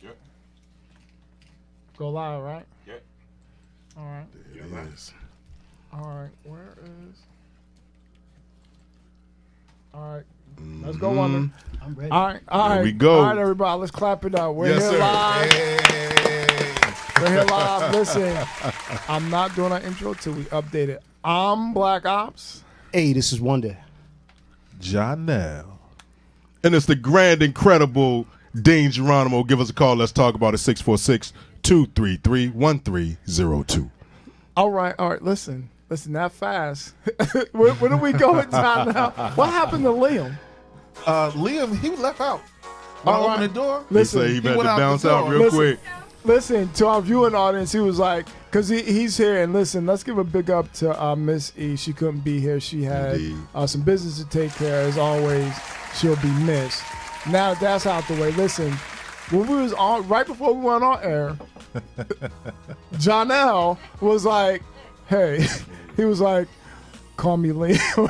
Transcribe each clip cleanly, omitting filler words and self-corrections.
Yep. Go live, right? Yep. All right. There it is. All right. Where is? All right. Let's go, Wonder. I'm ready. All right. All right. There we go. All right, everybody. Let's clap it up. We're Yes, here sir. live. We're here live. Listen, I'm not doing our intro till we update it. I'm Black Ops. Hey, this is Wonder. Janelle. And it's the grand, incredible Dean Geronimo. Give us a call. Let's talk about it. 646-233-1302. All right. Listen, that fast. where do we go with time now? What happened to Liam? Liam, he left out. When I All opened right. the door, He Listen, said he better went out the bounce out door. real Listen. quick. Listen, to our viewing audience, he was like, because he's here, and listen, let's give a big up to Miss E. She couldn't be here. She had Indeed. some business to take care. As always, she'll be missed. Now that's out the way. Listen, when we was on, right before we went on air, Janelle was like, hey, he was like, call me Liam,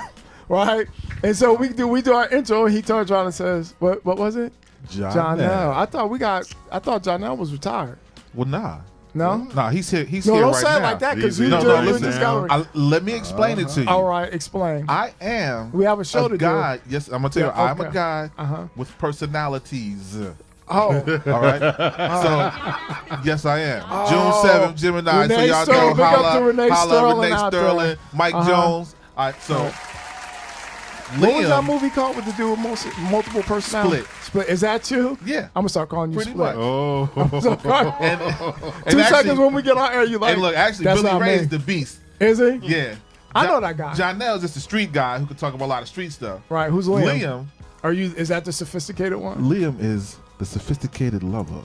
right? And so we do our intro, and he turns around and says, what was it? Janelle. I thought Janelle was retired. Well, nah. No? Nah, he's here. He's No, here don't right say it now. like that because Easy. you No, just listen just now. got Let me explain it to you. All right, explain. I am. We have a show to do. guy. Yes, I'm gonna tell you. Yeah, I'm a okay. guy Uh-huh. with personalities. Oh, All right. So, yes, I am. June 7th, Gemini. So Renee y'all Sterling. know Big up to holla, Renee holla, Sterling Renee out there. Sterling, Mike Uh-huh. Jones. All right. So, what was that Liam. movie called with the dude with multiple personalities? Split. Is that you? Yeah. I'm gonna start calling you Pretty Split. much. Oh. And 2 actually- seconds when we get on air, you like? And look, actually, that's Billy not Ray me. is the beast. Is he? Yeah. I know that guy. Janelle's just a street guy who can talk about a lot of street stuff. Right. Who's Liam? Liam. Are you? Is that the sophisticated one? Liam is the sophisticated lover.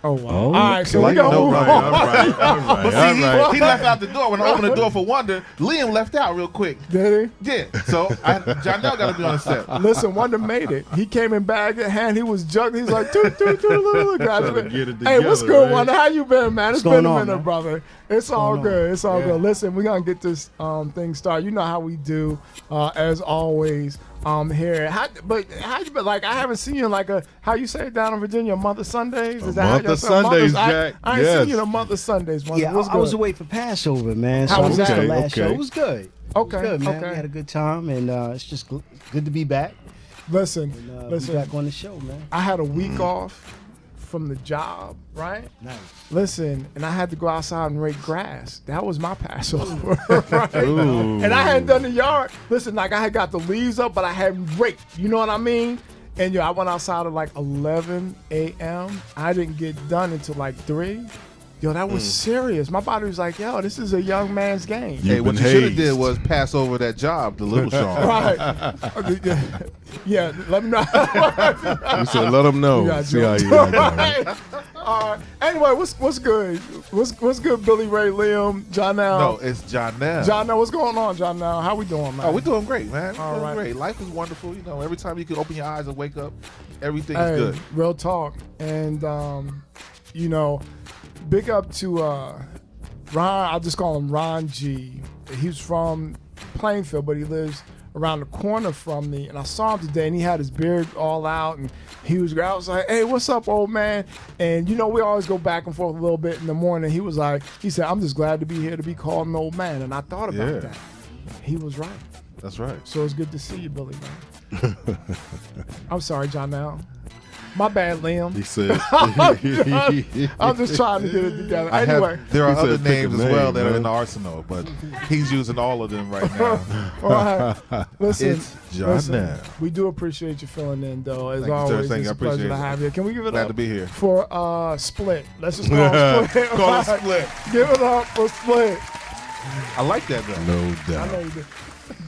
Oh wow. Oh, All right. So we Like, gonna no, move right, on. All right. But see, he left out the door. When I opened the door for Wonder, Liam left out real quick. Did Yeah. So Janelle got to be on the set. he? Listen, Wonder made it. He came in bag in hand. He was juggling. He's like, "Toot, toot, toot, graduate." get it Hey, what's together, good, right? Wonder? How you been, man? It's What's been a going on, minute, man? brother. It's all going good. It's all Yeah. good. Listen, we're gonna get this thing started. You know how we do, as always. Here, how you been? Like, I haven't seen you in how you say it down in Virginia, a month of Sundays. Is that how month y'all of say it? Sundays, I Jack. ain't seen Yes. you in a month of Sundays. Wonder. Yeah, What's I was good? away for Passover, man. How So was I missed that? the last show. Okay. It was good. Okay, Good, man. okay. We had a good time, and it's just good to be back. Listen, And, listen. be back on the show, man. I had a week off from the job, right? Nice. Listen, and I had to go outside and rake grass. That was my Passover, right? And I hadn't done the yard. Listen, like I had got the leaves up, but I hadn't raked. You know what I mean? And I went outside at like 11 a.m. I didn't get done until like 3. Yo, that was serious. My body was like, yo, this is a young man's game. You've Hey, what been you should have hazed. did was pass over that job to Little Sean. Right. Yeah, let me know. You said, let them know. You got See how jokes. you like that. Right. All right. Anyway, what's good? What's good, Billy Ray, Liam, Janelle? No, it's Janelle. Janelle, what's going on, Janelle? How we doing, man? Oh, we're doing great, man. All We're doing right. great. Life is wonderful. You know, every time you can open your eyes and wake up, everything's Hey, good. real talk. And big up to Ron. I'll just call him Ron G. He's from Plainfield, but he lives around the corner from me. And I saw him today, and he had his beard all out, and I was like, "Hey, what's up, old man?" And we always go back and forth a little bit in the morning. He said, "I'm just glad to be here to be called an old man." And I thought about Yeah. that. He was right. That's right. So it's good to see you, Billy, man. I'm sorry, Janelle. My bad, Liam. He said. I'm just trying to get it together. Anyway, There are He said other pick a names as well name, that are man. in the arsenal, but he's using all of them right now. all right. Listen, It's listen, Janelle. we do appreciate you filling in, though. As Thank you, sir. always, Thank it's you. I a pleasure appreciate to it. have you. Can we give it Glad up to be here. for Split? Let's just call him Split. Call it Split. Give it up for Split. I like that though. No I know doubt. you do.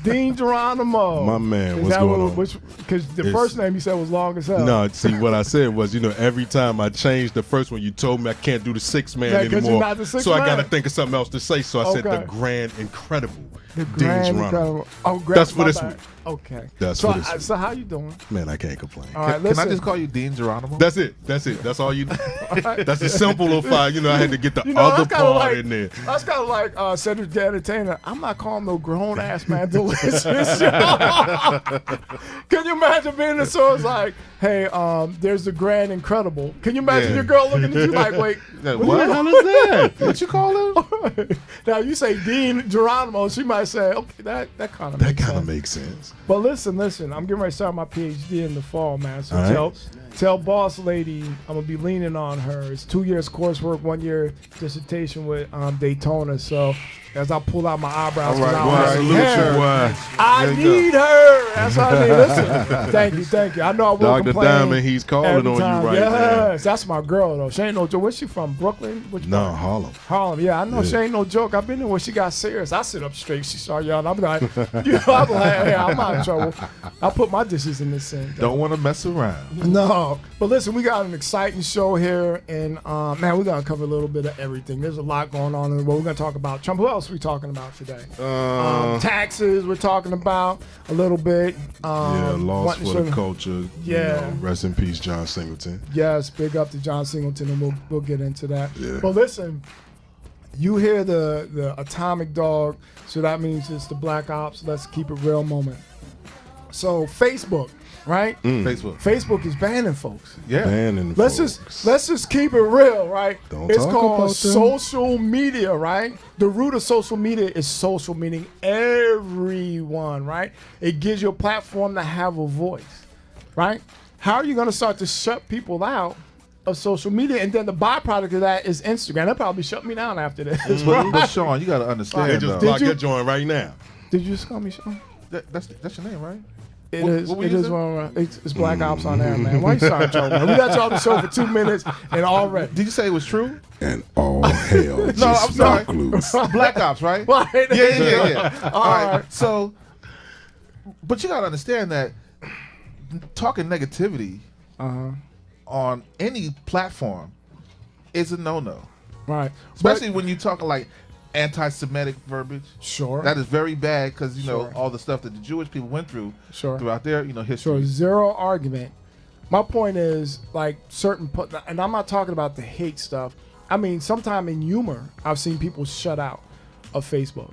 Dean Geronimo. My man, Is what's that going on? Because the It's- first name you said was long as hell. No, see, what I said was, every time I changed the first one, you told me I can't do the 6-man Yeah, 'cause you're anymore. not the sixth so I got to man. think of something else to say. So I said Okay. the grand, incredible The Dean Grand Geronimo. Incredible. Oh, great. That's for My this bad. week. Okay. That's so. what it's- So how you doing? Man, I can't complain. All right, Can listen. I just call you Dean Geronimo? That's it. That's all you. That's a simplified. You know, I had to get the other that's kinda part in there. That's kind of like Cedric the Entertainer. I'm not calling no grown ass man delicious. Can you imagine being in the store? It's like, hey, there's the Grand Incredible. Can you imagine Yeah. your girl looking at you like, wait, Yeah, what? what? the What is that? What you call him? Now you say Dean Geronimo, she might say, okay, that kind of That makes kind of sense. makes sense. But listen, I'm getting ready to start my PhD in the fall, man. So All right. tell boss lady I'm gonna be leaning on her. It's 2 years coursework, 1 year dissertation with Daytona. So as I pull out my eyebrows, All right, 'cause I boy, don't have salute hair, you, boy. I There you go. need her. That's what I need. Listen, thank you. I know I will Dr. complain. Diamond, he's calling every on time. you right Yes, that's my girl though. She ain't no joke. Where's she from? Brooklyn? Which now. No, part? Harlem. Harlem, yeah, I know she Yeah. ain't no joke. I've been there when she got serious. I sit up straight, she start yelling. I'm like, I'm like, hey, I'm not in trouble. I put my dishes in the sink. Don't want to mess around. No, but listen, we got an exciting show here, and man, we're gonna cover a little bit of everything. There's a lot going on in the world. We're gonna talk about Trump. Who else are we talking about today? Taxes. We're talking about a little bit. Yeah, loss wanting for the to- culture. Yeah. You know, rest in peace, John Singleton. Yes, big up to John Singleton, and we'll get into that. Yeah. But listen, you hear the atomic dog, so that means it's the Black Ops. Let's keep it real moment. So Facebook, right? Facebook. Facebook is banning folks. Yeah. Banning Let's just keep it real, right? Don't It's talk called about them. social media, right? The root of social media is social, meaning everyone, right? It gives you a platform to have a voice, right? How are you going to start to shut people out of social media? And then the byproduct of that is Instagram. They'll probably shut me down after this. But Sean, you got to They understand, just though. block you- your joint right now. Did you just call me Sean? That's your name, right? It What- is. what we It is using? one. It's Black Ops on air, man. Why you starting trouble, man? We got you on the show for 2 minutes and already. Did you say it was true? And all hell just No, I'm sorry. broke loose. Black Ops, right? Right. Yeah. All right. right. So, but you got to understand that talking negativity on any platform is a no-no. Right. Especially when you talk like anti-Semitic verbiage. Sure. That is very bad because, you know, Sure. all the stuff that the Jewish people went through Sure. throughout their, So history. zero argument. My point is like and I'm not talking about the hate stuff. I mean, sometime in humor, I've seen people shut out of Facebook,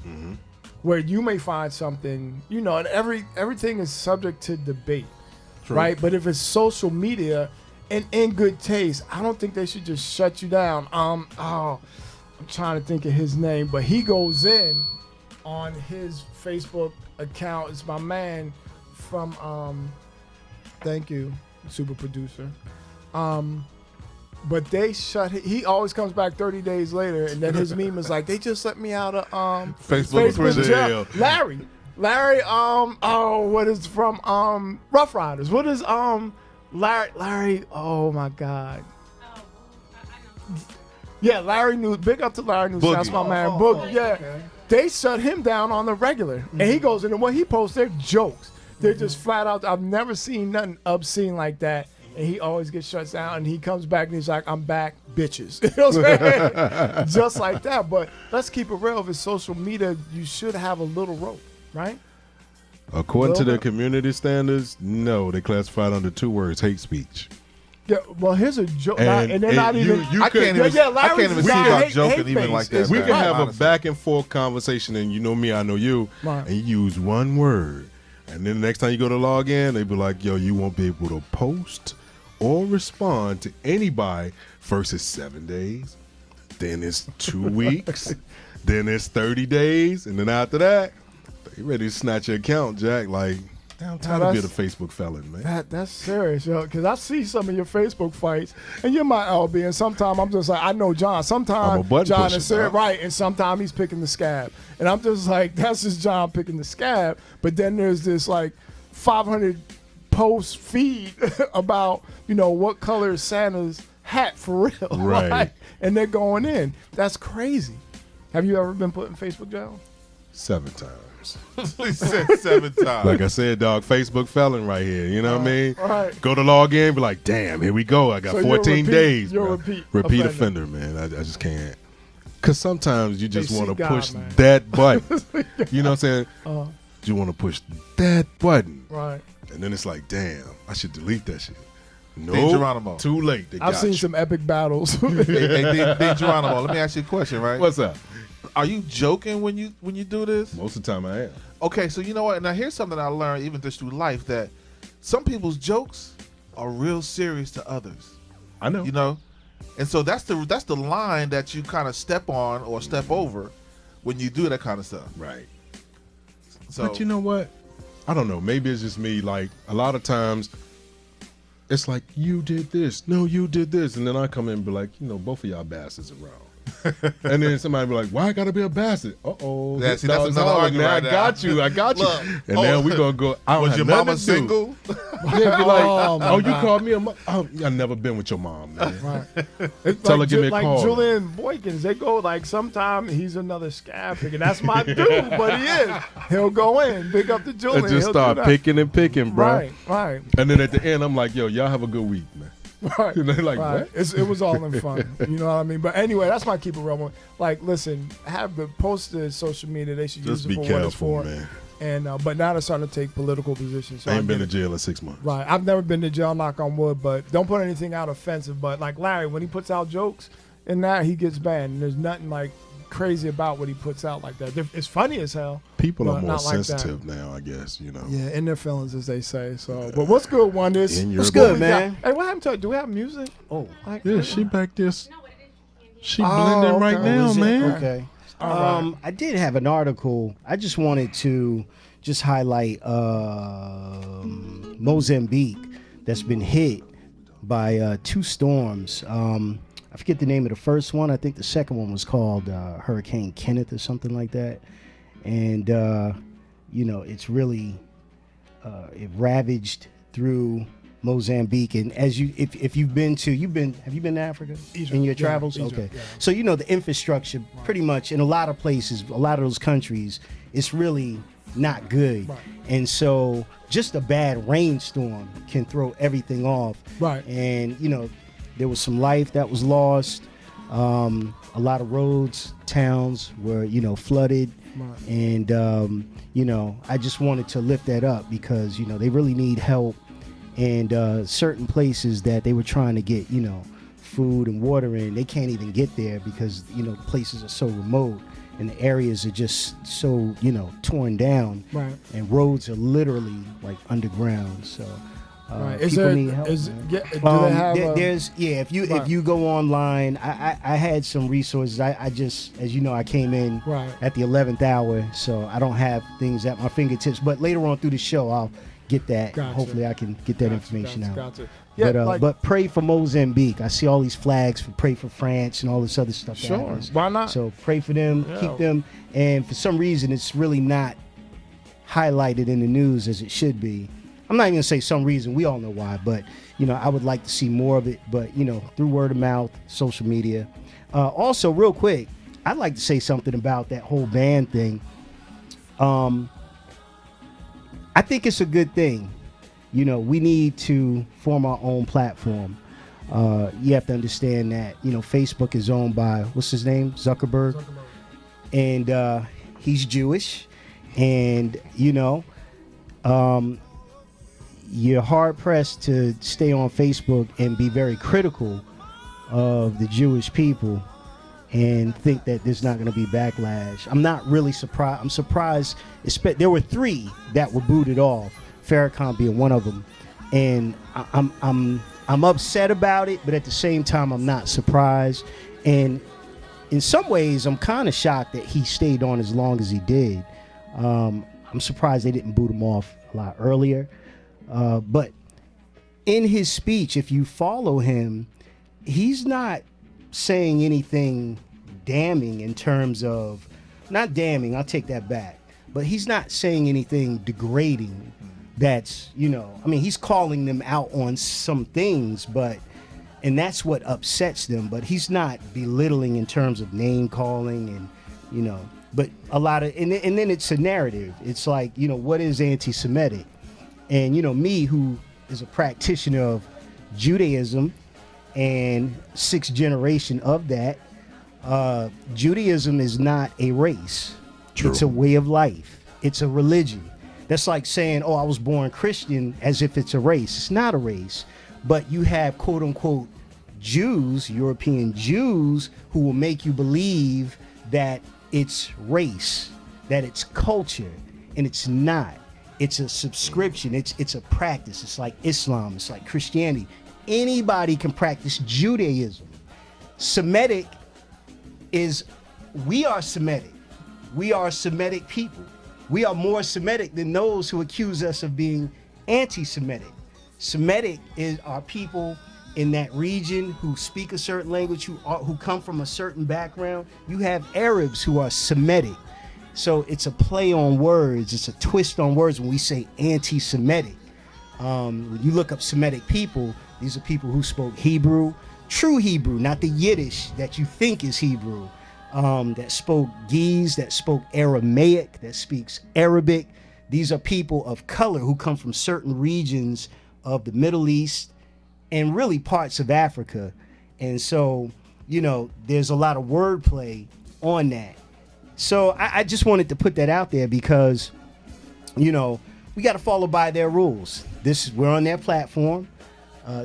where you may find something, and everything is subject to debate, right? But if it's social media and in good taste, I don't think they should just shut you down. I'm trying to think of his name, but he goes in on his Facebook account. It's my man from thank you, super producer. But they he always comes back 30 days later, and then his meme is like, they just let me out of Facebook prison. jail. Larry, what is from Rough Riders? What is Larry, oh my God. Yeah, Larry News. Big up to Larry News. Boogie. That's my man. Boogie. Yeah. They shut him down on the regular. And he goes in, and what he posts, they're jokes. They're just flat out. I've never seen nothing obscene like that. And he always gets shut down. And he comes back and he's like, I'm back, bitches. You know what I'm saying? Just like that. But let's keep it real. If it's social media, you should have a little rope, right? According to Well, their community standards, no, they classified under 2 words: hate speech. Yeah, well, here's a joke. And- And they're and not you- even. you I can't even, Yeah, I can't Larry's even see not about hate- joking hate even based. like that. It's We man, can have a honestly. back and forth conversation, and you know me, I know you, Right. and you use one word, and then the next time you go to log in, they be like, "Yo, you won't be able to post or respond to anybody." First it's 7 days, then it's 2 weeks, then it's 30 days, and then after that, they ready to snatch your account, Jack. Like, damn, time to be a that's- Facebook felon, man. That's serious, yo. Because I see some of your Facebook fights, and you're my LB, and sometimes I'm just like, I know John. I'm a Sometimes button John pusher, is serious, dog. right, and sometimes he's picking the scab, and I'm just like, that's just John picking the scab. But then there's this like 500 post feed about what color is Santa's hat for real, Right. And they're going in. That's crazy. Have you ever been put in Facebook jail? 7 times. He said 7 times. Like I said, dog, Facebook felon right here. You know what I mean? right. Go to log in, be like, damn, here we go. I got So you're a 14 repeat- days. you're a bro. repeat offender, man. I just can't. Because sometimes you just They want see to God, push man. that button. You know what I'm saying? you want to push that button. Right. And then it's like, damn, I should delete that shit. No, Dean Geronimo. too late. They I've got seen you. some epic battles. Hey, Dean Geronimo, let me ask you a question, right? What's up? Are you joking when you do this? Most of the time I am. Okay, so you know what? Now here's something I learned even just through life, that some people's jokes are real serious to others. I know. You know? And so that's the line that you kind of step on or step over when you do that kind of stuff. Right. So But you know what? I don't know. Maybe it's just me. Like, a lot of times, it's like, you did this. No, you did this. And then I come in and be like, both of y'all bastards around. And then somebody be like, why I gotta be a bastard? Uh-oh. Yeah, see, that's another argument I right now. got you. Look, and now we gonna go, I don't was have your nothing mama to do. single? Yeah, be like, Oh, you called me a mom? Oh, I've never been with your mom, man. Right. It's Tell like, her, give me a like call. Julian Boykins, they go like sometime he's another scab picker. That's my dude, but he is. He'll go in, pick up the Julian. And just he'll start do that. picking and picking, bro. Right, right, And then at the end, I'm like, yo, y'all have a good week, man. right. And they're like, right. what? It was all in fun. You know what I mean? But anyway, that's my keep it real one. Like, listen, have the posted social media. They should Just use be it for what it's careful, for. man. And but now they're starting to take political positions. So I ain't been get to it. jail in 6 months. Right. I've never been to jail, knock on wood, but don't put anything out offensive. But like Larry, when he puts out jokes and that, he gets banned. And there's nothing like crazy about what he puts out like that. It's funny as hell. People are but more not like that. sensitive now, I guess, Yeah, in their feelings, as they say. So, but what's good, one is In your What's good, we man? got- Hey, what happened to? Do we have music? Oh, Like, Yeah, she back there. She Oh, blending right okay. now, is it? man. Okay. All right. I did have an article. I just wanted to just highlight Mozambique that's been hit by two storms. I forget the name of the first one. I think the second one was called Hurricane Kenneth or something like that. And it's really it ravaged through Mozambique. And as if you've been to have you been to Africa Egypt. in your Yeah, travels? Egypt, Okay. yeah. So the infrastructure pretty much in a lot of places, a lot of those countries, it's really not good. Right. And so just a bad rainstorm can throw everything off. Right. And there was some life that was lost. A lot of roads, towns were flooded. Right. And I just wanted to lift that up because they really need help. And certain places that they were trying to get food and water in, they can't even get there because places are so remote and the areas are just so torn down. Right. And roads are literally like underground. So Right. Is people there? need help, Is man. do they have? There's if you Right. go online, I had some resources. I just, as you know, I came in Right. at the 11th hour, so I don't have things at my fingertips. But later on through the show, I'll get that. Gotcha. Hopefully, I can get that information out. Gotcha. Yeah, But pray for Mozambique. I see all these flags for pray for France and all this other stuff. that Sure. happens. Why not? So pray for them, Yeah. keep them. And for some reason, it's really not highlighted in the news as it should be. I'm not even gonna say some reason. We all know why, but I would like to see more of it. But through word of mouth, social media. Also, real quick, I'd like to say something about that whole ban thing. I think it's a good thing. We need to form our own platform. You have to understand that Facebook is owned by what's his name, Zuckerberg. And he's Jewish, and you're hard pressed to stay on Facebook and be very critical of the Jewish people and think that there's not going to be backlash. I'm not really surprised. I'm surprised. There were 3 that were booted off, Farrakhan being one of them, and I'm upset about it, but at the same time, I'm not surprised. And in some ways, I'm kind of shocked that he stayed on as long as he did. I'm surprised they didn't boot him off a lot earlier. But in his speech, if you follow him, he's not saying anything damning in terms of, not damning, I'll take that back, but he's not saying anything degrading that's, he's calling them out on some things, and that's what upsets them, but he's not belittling in terms of name calling and, but a lot of, and then it's a narrative. It's like, what is anti-Semitic? And, me, who is a practitioner of Judaism and 6th generation of that, Judaism is not a race. True. It's a way of life. It's a religion. That's like saying, oh, I was born Christian, as if it's a race. It's not a race. But you have quote unquote Jews, European Jews, who will make you believe that it's race, that it's culture, and it's not. It's a subscription. It's a practice. It's like Islam. It's like Christianity. Anybody can practice Judaism. Semitic is, we are Semitic. We are Semitic people. We are more Semitic than those who accuse us of being anti-Semitic. Semitic are people in that region who speak a certain language, who come from a certain background. You have Arabs who are Semitic. So it's a play on words. It's a twist on words when we say anti-Semitic. When you look up Semitic people, these are people who spoke Hebrew, true Hebrew, not the Yiddish that you think is Hebrew, that spoke Ge'ez, that spoke Aramaic, that speaks Arabic. These are people of color who come from certain regions of the Middle East and really parts of Africa. And so, there's a lot of wordplay on that. So I just wanted to put that out there because, we got to follow by their rules. We're on their platform.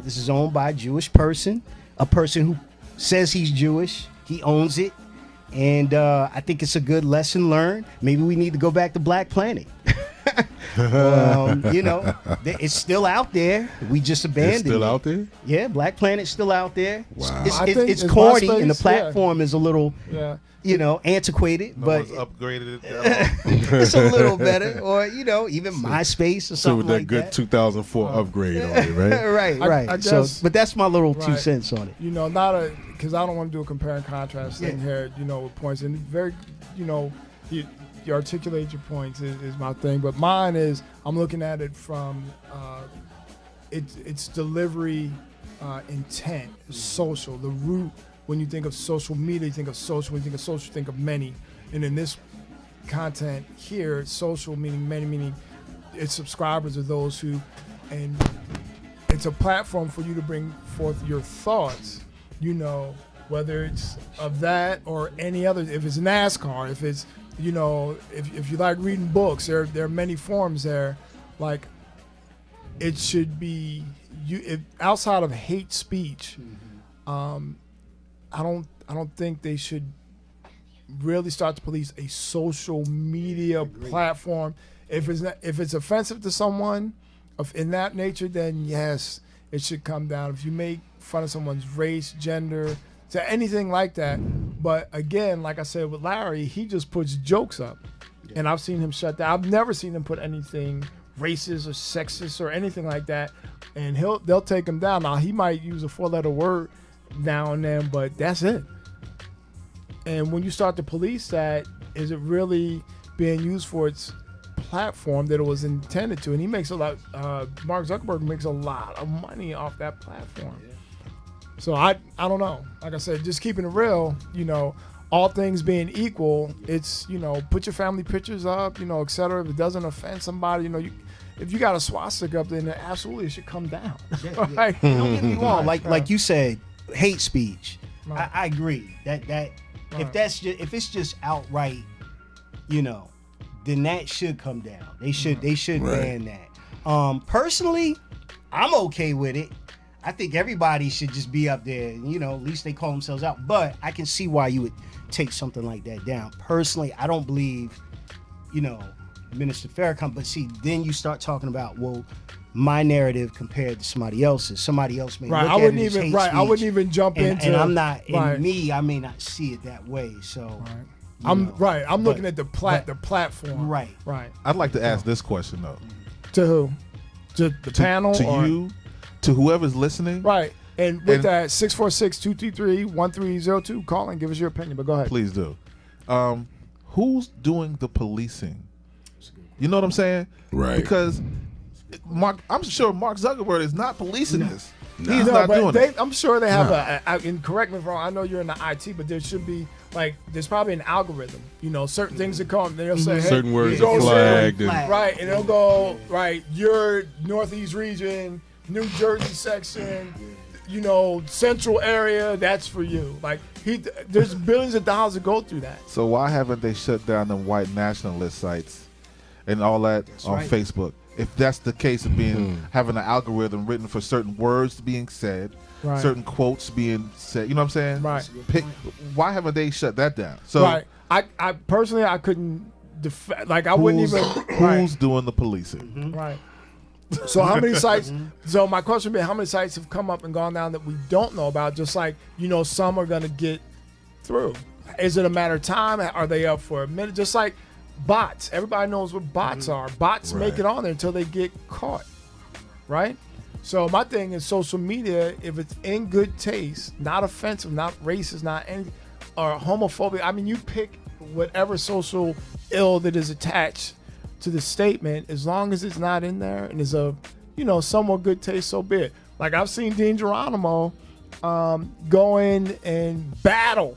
This is owned by a Jewish person, a person who says he's Jewish. He owns it. And I think it's a good lesson learned. Maybe we need to go back to Black Planet. It's still out there. We just abandoned it. It's still out there? Yeah, Black Planet's still out there. Wow. It's corny, and the platform is a little, antiquated. No but one's upgraded it. it's a little better. Or, even MySpace or So something with that like good that. 2004 upgrade on it, right? Right. I guess, but that's my little 2 right. cents on it. Because I don't want to do a compare and contrast thing here, with points. And very, you articulate your points is my thing. But mine is, I'm looking at it from its delivery intent, social, the root. When you think of social media, you think of social. When you think of social, you think of many. And in this content here, social meaning many, meaning its subscribers are those who, and it's a platform for you to bring forth your thoughts, whether it's of that or any other, if it's NASCAR, if it's, if you like reading books, there are many forms there. Like, it should be, outside of hate speech, I don't think they should really start to police a social media platform. If it's offensive to someone in that nature, then yes, it should come down. If you make fun of someone's race, gender, to anything like that. But again, like I said with Larry, he just puts jokes up, and I've seen him shut down. I've never seen him put anything racist or sexist or anything like that, and they'll take him down. Now he might use a 4-letter word now and then, but that's it. And when you start to police that, is it really being used for its platform that it was intended to? And he makes a lot. Mark Zuckerberg makes a lot of money off that platform. Yeah. So I don't know. Like I said, just keeping it real. All things being equal, it's put your family pictures up, et cetera. If it doesn't offend somebody, if you got a swastika up, then absolutely it should come down. Yeah. Right? Don't get me wrong. Like you said, hate speech. Right. I agree that right. if it's just outright, then that should come down. They should right. ban that. Personally, I'm okay with it. I think everybody should just be up there. At least they call themselves out. But I can see why you would take something like that down. Personally, I don't believe, Minister Farrakhan. But see, then you start talking about, my narrative compared to somebody else's. Somebody else may look at it as hate speech, I wouldn't even jump into. And I'm not. And me, I may not see it that way. So. Right. I'm looking at the platform. Right. I'd like to ask this question though. To who? To the panel? To you? To whoever's listening? Right. And with that, 646-233-1302, call and give us your opinion. But go ahead. Please do. Who's doing the policing? You know what I'm saying? Right. Because I'm sure Mark Zuckerberg is not policing this. No. He's not doing it. I'm sure they have and correct me if I'm wrong, I know you're in the IT, but there should be, there's probably an algorithm. Certain things that come, they'll say, hey, certain words are flagged. Right, and they'll go, your Northeast region, New Jersey section, central area, that's for you. There's billions of dollars that go through that. So why haven't they shut down them white nationalist sites and all that on right. Facebook. If that's the case of having an algorithm written for certain words being said, Right. certain quotes being said, you know what I'm saying? Right. Why haven't they shut that down? So Right. I personally I couldn't I wouldn't even. Who's doing the policing? Right. So how many sites? So my question would be, how many sites have come up and gone down that we don't know about? Just like some are gonna get through. Is it a matter of time? Are they up for a minute? Just like bots. Everybody knows what bots are. Bots make it on there until they get caught. Right? So my thing is social media, if it's in good taste, not offensive, not racist, not any or homophobic. I mean, you pick whatever social ill that is attached to the statement, as long as it's not in there and is of, somewhat good taste, so be it. Like I've seen Dean Geronimo go in and battle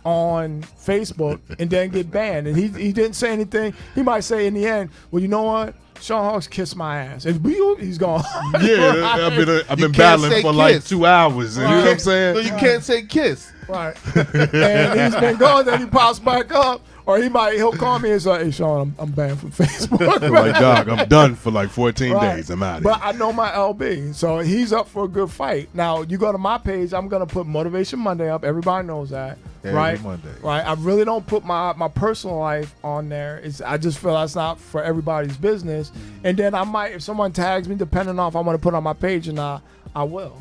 on Facebook and then get banned. And he didn't say anything. He might say in the end, well, you know what? Sean Hawks kissed my ass. And he's gone. Yeah, I've been battling for like 2 hours. You know what I'm saying? So you can't say kiss. Right. And he's been gone, then he pops back up. Or he'll call me and say, hey, Sean, I'm banned from Facebook. Like, dog, I'm done for like 14 days. I'm out of here. But I know my LB, so he's up for a good fight. Now, you go to my page, I'm going to put Motivation Monday up. Everybody knows that. Every Monday. Right. I really don't put my personal life on there. I just feel that's not for everybody's business. And then I might, if someone tags me, depending on if I want to put it on my page or not, I will.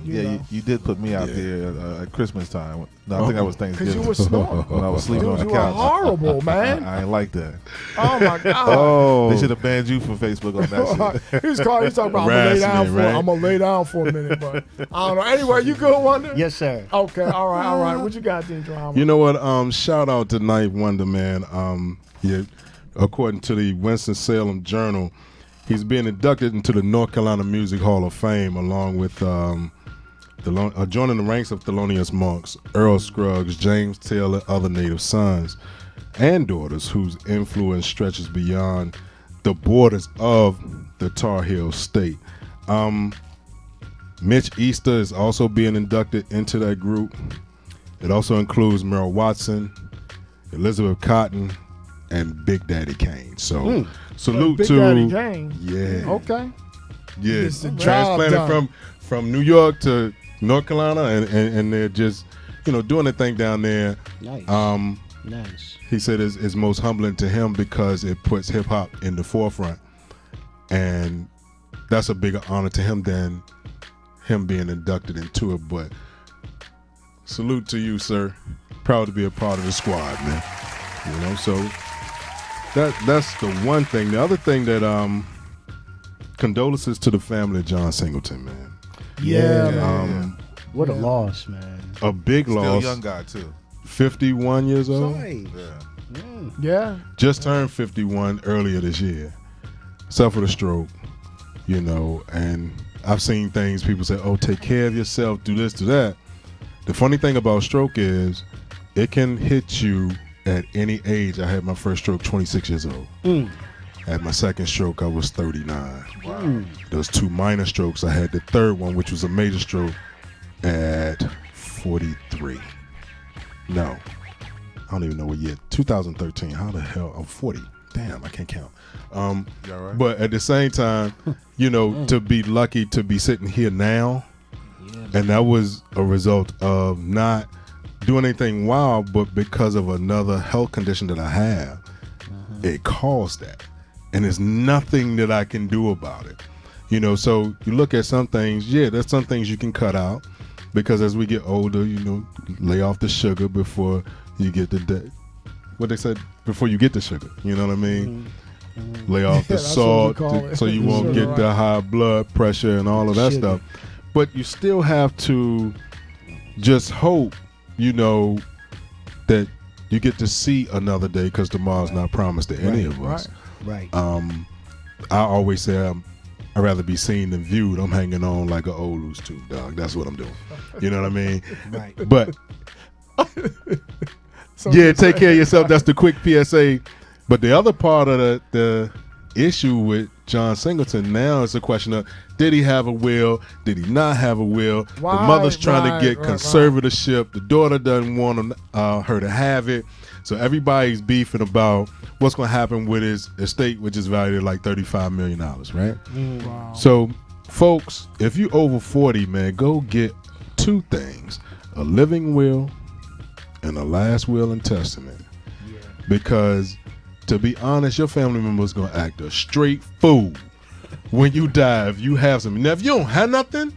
You did put me out there at Christmas time. No, I think I was Thanksgiving. Because you were snoring. When I was sleeping on the You couch. were horrible, man. I ain't like that. Oh, my God. They should have banned you from Facebook on that shit. He's talking about I'm going to lay down for a minute, but I don't know. Anyway, you good, Wonder? Yes, sir. Okay, all right. What you got, Dean Geronimo? You know what? Shout out to Ninth Wonder, man. According to the Winston-Salem Journal, he's being inducted into the North Carolina Music Hall of Fame along with joining the ranks of Thelonious Monks, Earl Scruggs, James Taylor, other native sons and daughters whose influence stretches beyond the borders of the Tar Heel State. Mitch Easter is also being inducted into that group. It also includes Merrill Watson, Elizabeth Cotton, and Big Daddy Kane. So salute Big to Daddy Kane. Yeah. Okay. Yeah. It's the job Transplanted done. from New York to North Carolina and they're just, doing their thing down there. Nice. Nice. He said it's most humbling to him because it puts hip hop in the forefront. And that's a bigger honor to him than him being inducted into it. But salute to you, sir. Proud to be a part of the squad, man. So that's the one thing. The other thing that condolences to the family of John Singleton, man. Yeah. What a loss, man. A big Still loss. a young guy, too. 51 years old. Sorry. Yeah. Just turned 51 earlier this year. Suffered a stroke, and I've seen things people say, oh, take care of yourself, do this, do that. The funny thing about stroke is it can hit you at any age. I had my first stroke 26 years old. At my second stroke, I was 39. Wow. Those 2 minor strokes. I had the third one, which was a major stroke, at 43. No. I don't even know what year. 2013. How the hell? I'm 40. Damn, I can't count. You all right? But at the same time, to be lucky to be sitting here now, and that was a result of not doing anything wild, but because of another health condition that I have, it caused that. And there's nothing that I can do about it. So you look at some things, there's some things you can cut out because as we get older, lay off the sugar before you get what they said, before you get the sugar. You know what I mean? Lay off the that's what we salt call it. so you won't Sugar, get the high blood pressure and all of that Sugar. stuff. But you still have to just hope, that you get to see another day because tomorrow's not promised to any of us. Right. I always say I'd rather be seen than viewed. I'm hanging on like an old loose tooth, dog. That's what I'm doing. You know what I mean? Right. But take care of yourself. That's the quick PSA. But the other part of the issue with John Singleton now is a question of, did he have a will? Did he not have a will? The mother's trying to get conservatorship. The daughter doesn't want her to have it. So everybody's beefing about what's going to happen with his estate, which is valued at like $35 million, right? Wow. So, folks, if you over 40, man, go get two things: a living will and a last will and testament. Because, to be honest, your family member is going to act a straight fool when you die. If you have something. Now, if you don't have nothing,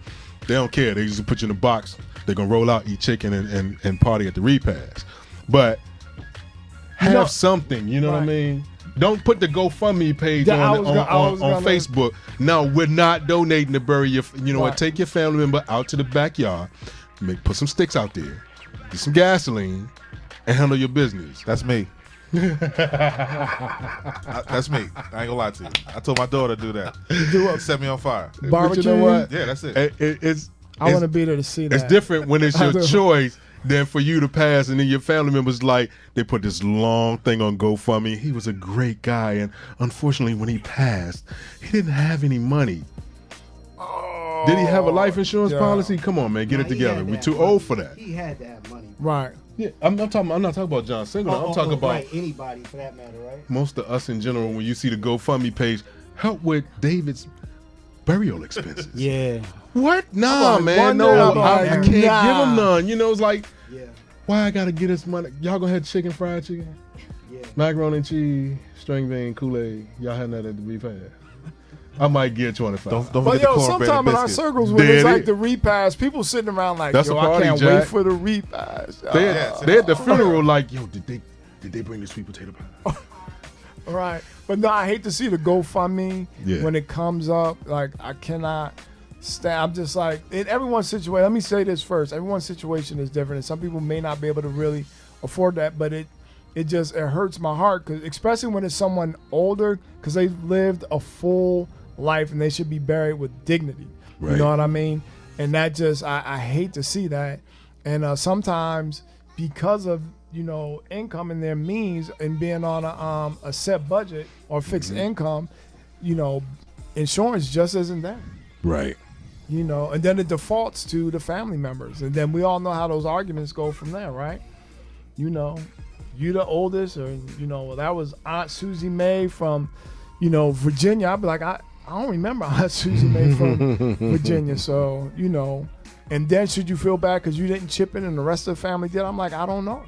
they don't care. They just put you in a box. They're going to roll out, eat chicken, and party at the repast. But have something, you know what I mean? Don't put the GoFundMe page on Facebook. No, we're not donating to bury your, you know what? Take your family member out to the backyard, put some sticks out there, get some gasoline, and handle your business. That's me. That's me. I ain't gonna lie to you. I told my daughter to do that. Do it. Set me on fire. Barbecue. But you know what? Yeah, that's it. I want to be there to see that. It's different when it's your choice than for you to pass, and then your family members like they put this long thing on GoFundMe. He was a great guy, and unfortunately, when he passed, he didn't have any money. Oh, did he have a life insurance policy? Come on, man, get it together. We're too old for that. He had to have money. Right. Yeah, I'm not talking about John Singleton. I'm talking about anybody for that matter, right? Most of us in general. When you see the GoFundMe page, help with David's burial expenses. Yeah. What? Nah, man. No, I can't give him none. You know, it's like, why I gotta get this money? Y'all gonna have fried chicken? Yeah. Macaroni and cheese, string bean, Kool-Aid. Y'all had that at the repast. I might get 25. Don't but forget yo, the cornbread sometimes in our circles when it's like the repast, people sitting around like, that's yo, a party, I can't Jack. wait for the repast. They at the funeral like, yo, did they bring the sweet potato pie? Right. But no, I hate to see the GoFundMe when it comes up. Like, I cannot stand. I'm just like, in everyone's situation, let me say this first. Everyone's situation is different, and some people may not be able to really afford that, but it hurts my heart, cause especially when it's someone older, because they've lived a full life and they should be buried with dignity. Right. You know what I mean? And that just, I hate to see that. And sometimes because of, you know, income and their means and being on a set budget or fixed income, you know, insurance just isn't there. Right. You know, and then it defaults to the family members. And then we all know how those arguments go from there, right? You know, you the oldest, or, you know, well, that was Aunt Susie Mae from, you know, Virginia. I'd be like, I don't remember Aunt Susie Mae from Virginia. So, you know, and then should you feel bad because you didn't chip in and the rest of the family did? I'm like, I don't know.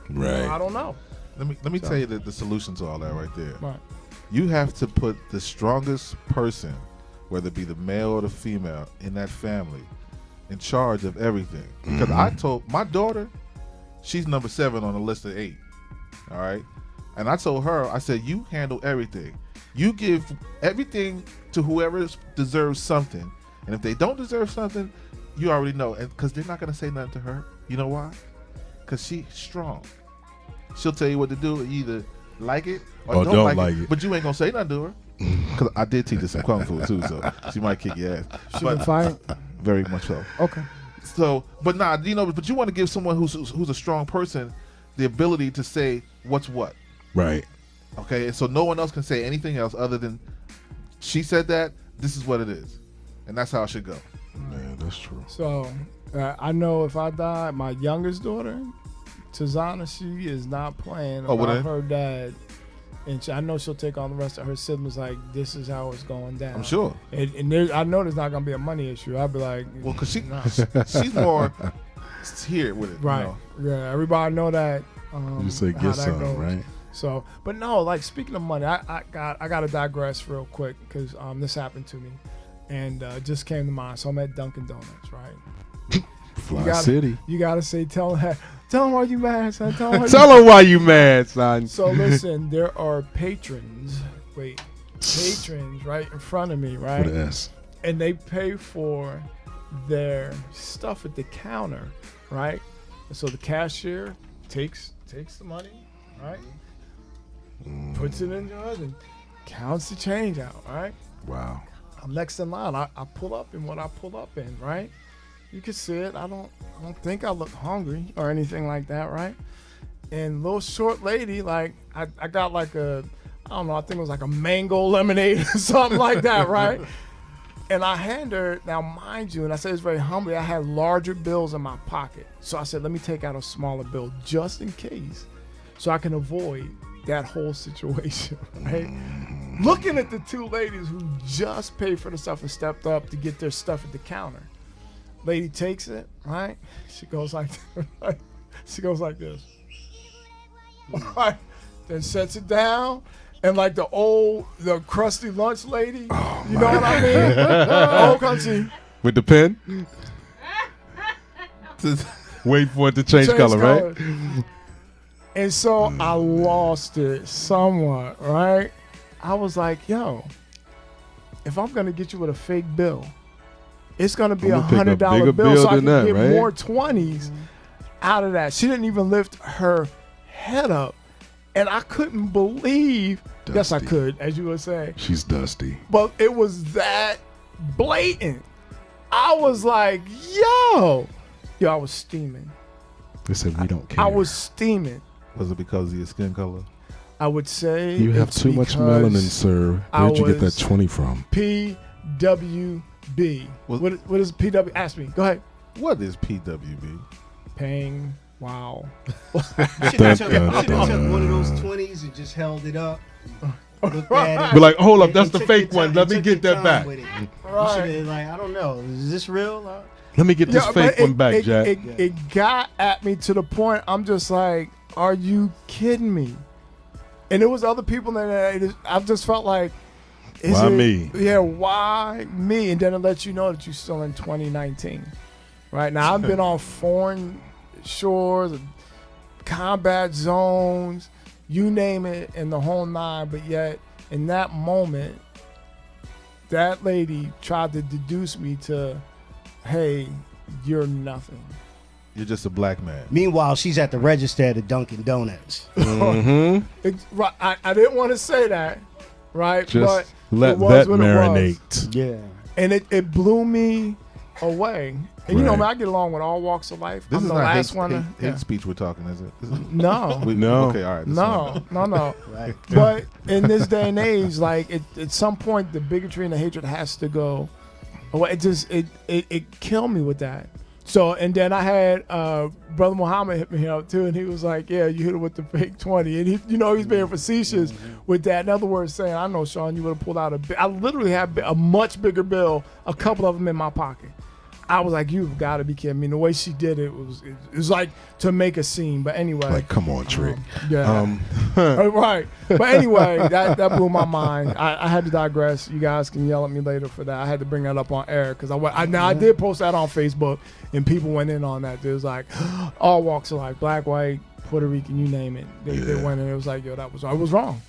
Right. You know, I don't know. Let me tell you the solution to all that right there. Right. You have to put the strongest person, whether it be the male or the female, in that family in charge of everything. Because I told my daughter, she's number 7 on the list of 8. All right. And I told her, I said, you handle everything. You give everything to whoever deserves something. And if they don't deserve something, you already know. And because they're not going to say nothing to her. You know why? Because she's strong. She'll tell you what to do. You either like it or don't like it. But you ain't going to say nothing to her. Because I did teach her some kung fu too, so she might kick your ass. She can fight? Very much so. Okay. So, but nah, you know, but you want to give someone who's a strong person the ability to say what's what. Right. Okay, and so no one else can say anything else other than she said that, this is what it is. And that's how it should go. Man, that's true. So, I know if I die, my youngest daughter, Tizana, she is not playing about her dad. And I know she'll take on the rest of her siblings like, this is how it's going down. I'm sure. And I know there's not going to be a money issue. I'd be like, well, because she's more here with it. Right. You know? Yeah, everybody know that. You say get some, goes. Right? So, but no, like, speaking of money, I got to digress real quick because this happened to me and just came to mind. So I'm at Dunkin' Donuts, right? Fly City. You got to say, tell them why you mad, son. Tell them why you mad, son. So listen, there are patrons right in front of me, right? With an S. And they pay for their stuff at the counter, right? And so the cashier takes the money, right? Puts it in yours and counts the change out, right? Wow. I'm next in line. I pull up in what I pull up in, right? You can see it. I don't think I look hungry or anything like that, right? And little short lady, like I got like I don't know, I think it was like a mango lemonade or something like that, right? And I hand her, now mind you, and I said this very humbly, I had larger bills in my pocket. So I said, let me take out a smaller bill just in case. so I can avoid that whole situation, right? Looking at the two ladies who just paid for the stuff and stepped up to get their stuff at the counter. Lady takes it, right? She goes like she goes like this. Right? Then sets it down. And like the crusty lunch lady, you know what I mean? Old country. With the pen? Wait for it to change color, right? And so I lost it somewhat, right? I was like, yo, if I'm going to get you with a fake bill, it's going to be I'm gonna pick a $100 bigger bill so I bill can than get that, right? more 20s out of that. She didn't even lift her head up. And I couldn't believe, yes, I Dusty. could, as you would say. She's dusty. But it was that blatant. I was like, yo, I was steaming. They said we don't care. I was steaming. Was it because of your skin color? I would say You have it's too much because melanin, sir. I Where'd you get that was 20 from? PWB. What- What is PW? Ask me. Go ahead. What is PWB? Paying. Wow. Should have took one of those 20s and just held it up. Looked at it. Be like, hold up, and that's the took fake your one. time- Let me took get your that time back. with it. You Right. should have, like, I don't know. Is this real? Let me get this Yeah, fake but one back, Jack. It got at me to the point I'm just like, are you kidding me? And there was other people that I just felt like, Why me? Yeah, why me? And then it lets you know that you're still in 2019. Right now, I've been on foreign shores, combat zones, you name it, in the whole nine. But yet, in that moment, that lady tried to deduce me to, hey, you're nothing. You're just a black man. Meanwhile, she's at the register at the Dunkin' Donuts. Right, I didn't want to say that, right? Just but let it was that what it was. marinate. Yeah. And it blew me away. And you know, Right. man, I get along with all walks of life. This I'm is the not last hate, one. hate, to, hate speech we're talking, is it? No, No. Okay, all right. no. Right. But in this day and age, like at some point, the bigotry and the hatred has to go away. It killed me with that. So, and then I had Brother Muhammad hit me up too, and he was like, "Yeah, you hit it with the fake 20." And he's being facetious with that. In other words, saying, "I know, Sean, you would have pulled out I literally had a much bigger bill, a couple of them in my pocket." I was like, "You've got to be kidding me!" And the way she did it was like to make a scene. But anyway, Like, come on, Trick. yeah. Right. But anyway, that blew my mind. I had to digress. You guys can yell at me later for that. I had to bring that up on air because I did post that on Facebook and people went in on that. There was like all walks of life, black, white, Puerto Rican, you name it. They went in. It was like, yo, it was wrong.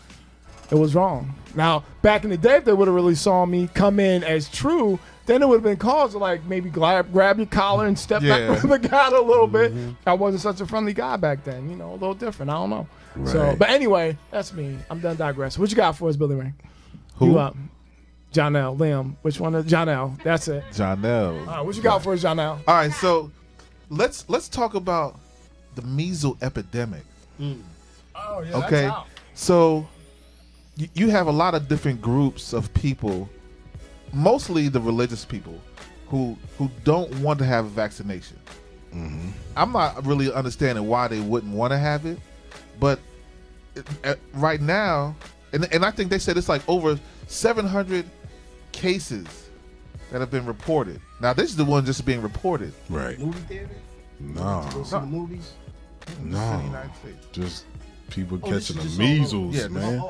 It was wrong. Now, back in the day, if they would have really saw me come in as true, then it would have been cause to like maybe grab your collar and step back from the guy a little bit. I wasn't such a friendly guy back then, a little different. I don't know. So, Right. but anyway, that's me. I'm done digressing. What you got for us, Billy Ray? Who? You up? Jonelle, Liam. Which one is Jonelle? That's it. Jonelle. All right, what you got for us, Jonelle? All right, so let's talk about the measles epidemic. Oh yeah. Okay, so you have a lot of different groups of people, mostly the religious people, who don't want to have a vaccination. I'm not really understanding why they wouldn't want to have it, but right now, and I think they said it's like over 700 cases that have been reported. Now this is the one just being reported. Right. Movie theater? No. Go see the movies? in the No. United States. Just people Oh, this catching is the just all over. measles, Yeah, man.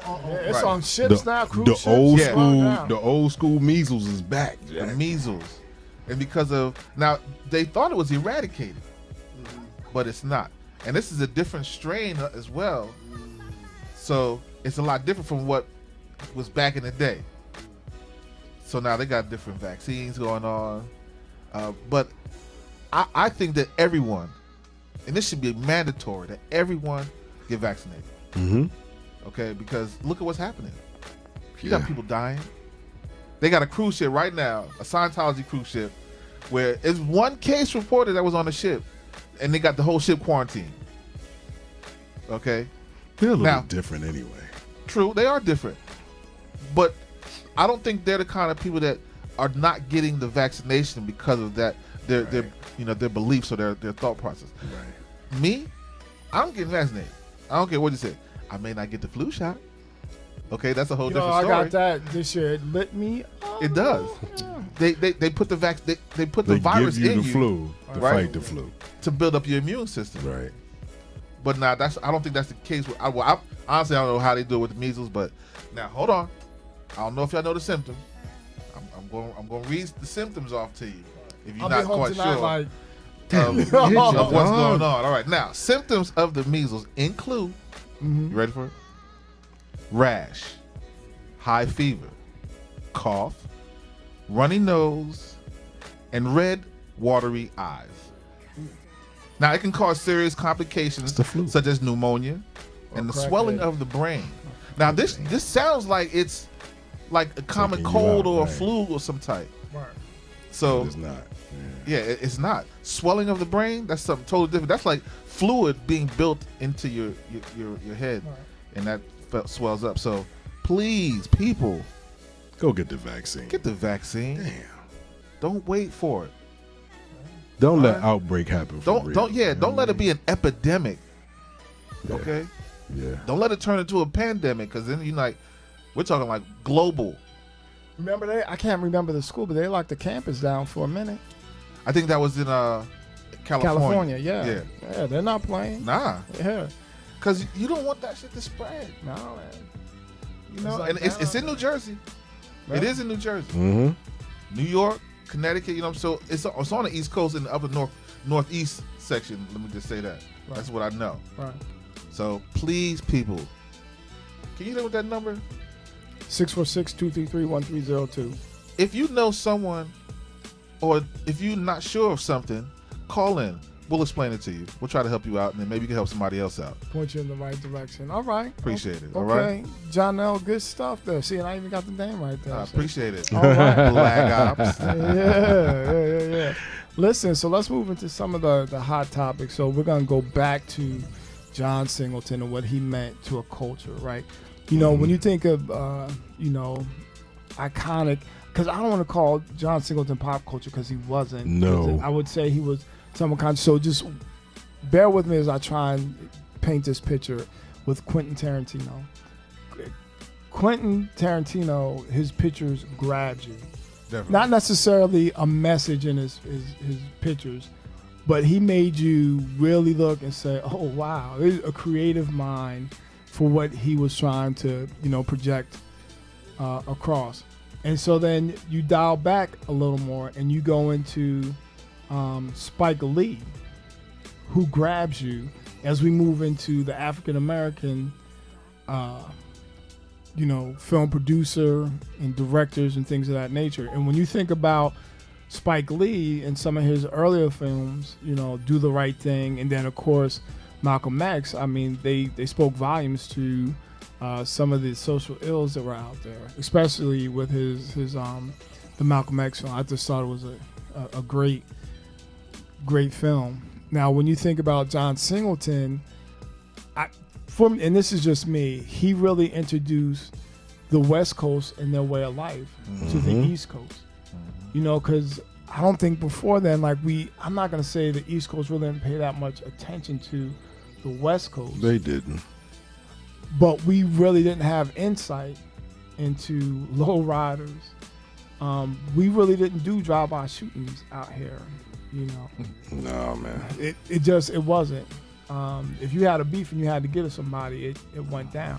It's Right. on ships now, The cruise ships. old Yeah. school, Down. the old school measles is back. The Jack. measles, and because of now they thought it was eradicated, but it's not. And this is a different strain as well, so it's a lot different from what was back in the day. So now they got different vaccines going on, but I think that everyone, and this should be mandatory, that everyone get vaccinated. Mm-hmm. Okay, because look at what's happening. You Yeah. got people dying. They got a cruise ship right now, a Scientology cruise ship, where there's one case reported that was on the ship, and they got the whole ship quarantined. Okay, They're a little Now- different anyway. true, they are different, but I don't think they're the kind of people that are not getting the vaccination because of that their beliefs or their thought process. Right. Me, I'm getting vaccinated. I don't care what you say. I may not get the flu shot. Okay, that's a whole Yo, different I story. got that this year. It lit me up. It does. They put the they put the They virus give you in the you flu to Right. fight the flu. to build up your immune system. Right. But now I don't think that's the case. Honestly, I don't know how they do it with the measles. But now hold on, I don't know if y'all know the symptoms. I'm going to read the symptoms off to you if you're I'll not be home quite tonight sure like, of what's going on. All right, now symptoms of the measles include. You ready for it? Rash, high fever, cough, runny nose, and red, watery eyes. Now, it can cause serious complications the flu. such as pneumonia and the crackhead. swelling of the brain. Now, this sounds like it's like a common Taking you cold out, or a right. flu or some type. right. So, It's not. yeah, it's not. Swelling of the brain, that's something totally different. That's like fluid being built into your head, Right. and that swells up. So, please, people, Go get the vaccine. get the vaccine. Damn. Don't wait for it. Don't let Right. outbreak happen. For real. Don't let it be an epidemic. Yeah. Okay, Yeah. don't let it turn into a pandemic, because then we're talking like global. Remember I can't remember the school, but they locked the campus down for a minute. I think that was in California. Yeah. Yeah, they're not playing. Nah, Yeah. because you don't want that shit to spread. No, man. You know, like and it's that. in New Jersey. Right. It is in New Jersey, Mm-hmm. New York, Connecticut. You know, so it's on the East Coast in the upper northeast section. Let me just say that. Right. That's what I know. Right. So please, people, can you know what that number? 646-233-1302. If you know someone, or if you're not sure of something, call in. We'll explain it to you. We'll try to help you out, and then maybe you can help somebody else out. Point you in the right direction. All right. Appreciate it. Okay. All right. John L, good stuff there. See, and I even got the name right there. I So- appreciate it. All right. Black Ops. yeah. Listen, so let's move into some of the hot topics. So we're gonna go back to John Singleton and what he meant to a culture, right? You know, when you think of iconic, because I don't want to call John Singleton pop culture because he wasn't. No. I would say he was someone kind. So just bear with me as I try and paint this picture with Quentin Tarantino. Quentin Tarantino, his pictures grabbed you. Definitely. Not necessarily a message in his pictures, but he made you really look and say, "Oh wow, there's a creative mind for what he was trying to, project across." And so then you dial back a little more and you go into Spike Lee, who grabs you as we move into the African American film producer and directors and things of that nature. And when you think about Spike Lee and some of his earlier films, Do the Right Thing, and then of course Malcolm X, I mean, they spoke volumes to some of the social ills that were out there, especially with his the Malcolm X film. I just thought it was a great film. Now, when you think about John Singleton, and this is just me, he really introduced the West Coast and their way of life to the East Coast. Because I don't think before then, I'm not going to say the East Coast really didn't pay that much attention to the West Coast. They didn't. But we really didn't have insight into low riders. We really didn't do drive-by shootings out here, No, man. It wasn't. If you had a beef and you had to get to somebody, it went down.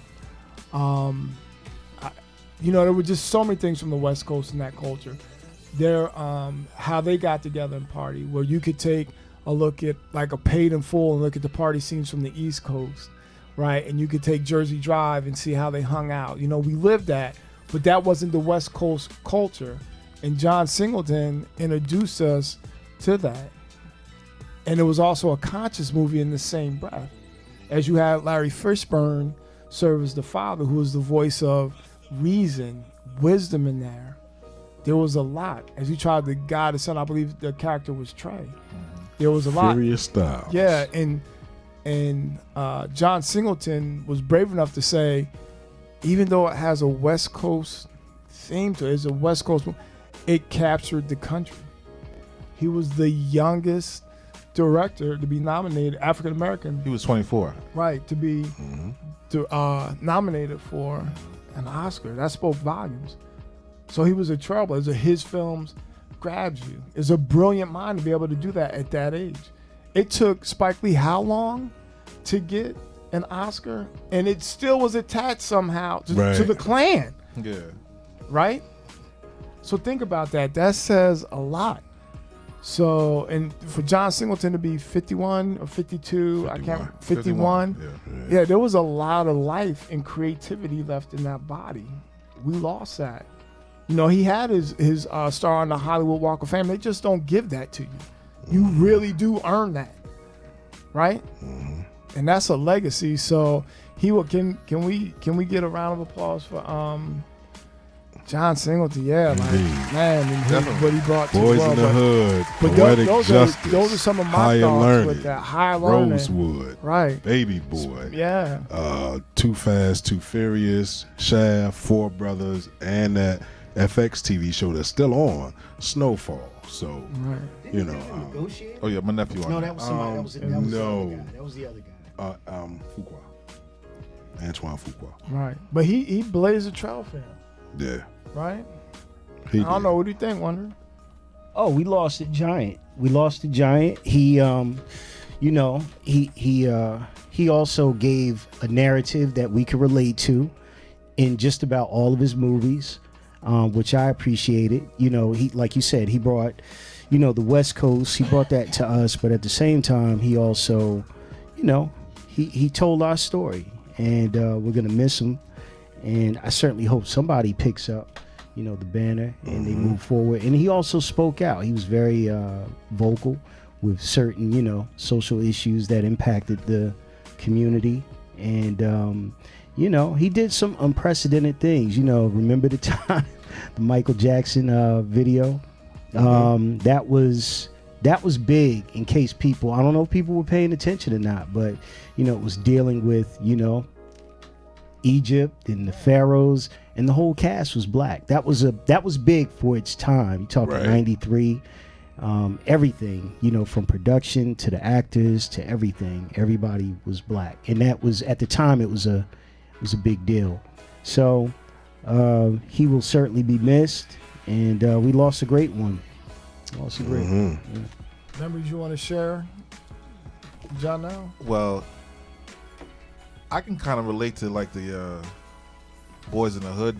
There were just so many things from the West Coast and that culture. How they got together and party, where you could take a look at like a Paid in Full and look at the party scenes from the East Coast, right? And you could take Jersey Drive and see how they hung out. We lived that, but that wasn't the West Coast culture. And John Singleton introduced us to that. And it was also a conscious movie in the same breath. As you had Larry Fishburne serve as the father, who was the voice of reason, wisdom in there. There was a lot. As you tried to guide the son, I believe the character was Trey. There was a lot. Furious Styles. Yeah, and John Singleton was brave enough to say, even though it has a West Coast theme to it, it's a West Coast, it captured the country. He was the youngest director to be nominated, African American, He was 24. right, to be nominated for an Oscar. That spoke volumes. So he was a trailblazer. His films grabbed you. It's a brilliant mind to be able to do that at that age. It took Spike Lee how long to get an Oscar? And it still was attached somehow to the Klan, Yeah. right? So think about that. That says a lot. So, and for John Singleton to be 51 or 52, I can't, 51. Yeah. Yeah, there was a lot of life and creativity left in that body. We lost that. You know, he had his star on the Hollywood Walk of Fame. They just don't give that to you. You really do earn that, right? And that's a legacy. So he will. Can we get a round of applause for John Singleton? Yeah, like, man, and what he brought to Boys the world. in the Hood, But Poetic those Justice, are some of my Higher thoughts Learning, with that. Higher Learning, Rosewood, right? Baby Boy, Yeah, Too Fast, Too Furious, Shaft, Four Brothers, and that FX TV show that's still on, Snowfall. So, right. you know, Oh yeah, my nephew on No, that. that was somebody. That was the other no. guy. That was the other guy. Fuqua, Antoine Fuqua. Right. But he blazed a trail for him, Yeah, right? he I don't did. know. What do you think, Wonder? Oh, we lost a giant. We lost a giant. He, you know, he also gave a narrative that we could relate to in just about all of his movies, which I appreciated. You know, he, like you said, he brought, you know, the West Coast. He brought that to us, but at the same time, he also, you know, he told our story, and we're gonna miss him. And I certainly hope somebody picks up, you know, the banner and they move forward. And he also spoke out. He was very vocal with certain, you know, social issues that impacted the community. And, you know, he did some unprecedented things. You know, remember the time, the Michael Jackson video? That was big, in case people, I don't know if people were paying attention or not, but, you know, it was dealing with, you know, Egypt and the pharaohs, and the whole cast was black. That was big for its time. You talking Right. 93, everything, you know, from production to the actors to everything, everybody was black, and that was, at the time, it was a big deal. So he will certainly be missed, and we lost a great one. Lost a great one. Yeah. Memories you want to share, John? Now, Well, I can kind of relate to like the Boys in the Hood,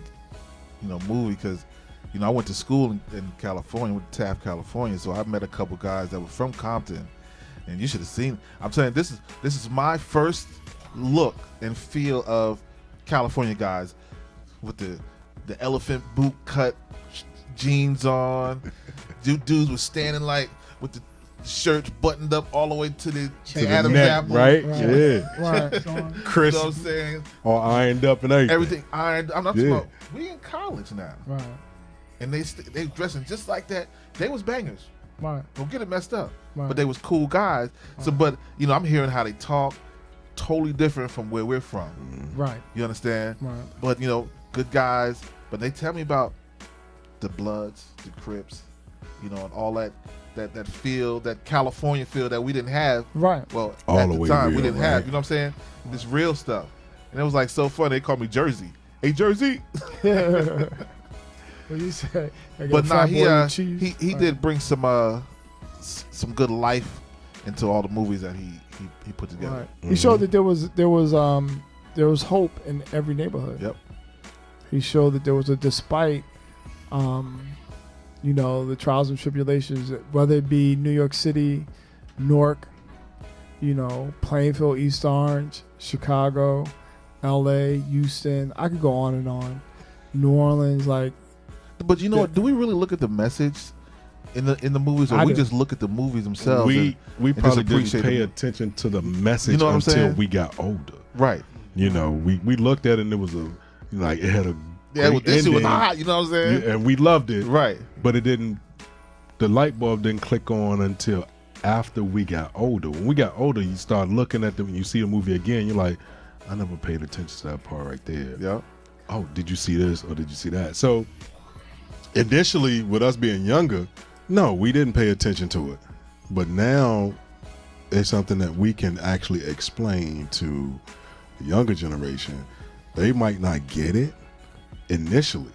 you know, movie, because, you know, I went to school in California, went to Taft, California, so I met a couple guys that were from Compton, and you should have seen. I'm telling you, this is my first look and feel of California guys with the elephant boot cut jeans on. Dudes was standing like with the shirts buttoned up all the way to the Adam's neck, apple, right? Right. Yeah, right? You know Chris, what I'm saying? all ironed up and everything. Everything ironed. I'm not talking Yeah. about. We in college now, right, and they dressing just like that. They was bangers. right, Don't get it messed up. Right. But they was cool guys. So, but you know, I'm hearing how they talk, totally different from where we're from. right, You understand? right. But you know, good guys. But they tell me about the Bloods, the Crips, you know, and all that feel, that California feel that we didn't have. Right. Well, All at the the way time we real, didn't right? have. You know what I'm saying? This real stuff. And it was like so funny. They called me Jersey. Hey, Jersey. What you say? But nah, he Right. did bring some good life into all the movies that he put together. Right. He showed that there was hope in every neighborhood. Yep. He showed that there was despite, you know, the trials and tribulations, whether it be New York City, Newark, you know, Plainfield, East Orange, Chicago, L.A., Houston. I could go on and on. New Orleans, like. But you know what? Do we really look at the message in the movies, or I we do. just look at the movies themselves? we just probably didn't appreciate pay them. attention to the message You know what I'm until saying? we got older. Right. You know, we looked at it and it was it had a Yeah. great Well, this shit was ending, hot. You know what I'm saying? and we loved it. Right. But it didn't. The light bulb didn't click on until after we got older. When we got older, you start looking at them and you see the movie again. You're like, I never paid attention to that part right there. Yeah. Oh, did you see this or did you see that? So initially, with us being younger, no, we didn't pay attention to it. But now, it's something that we can actually explain to the younger generation. They might not get it initially,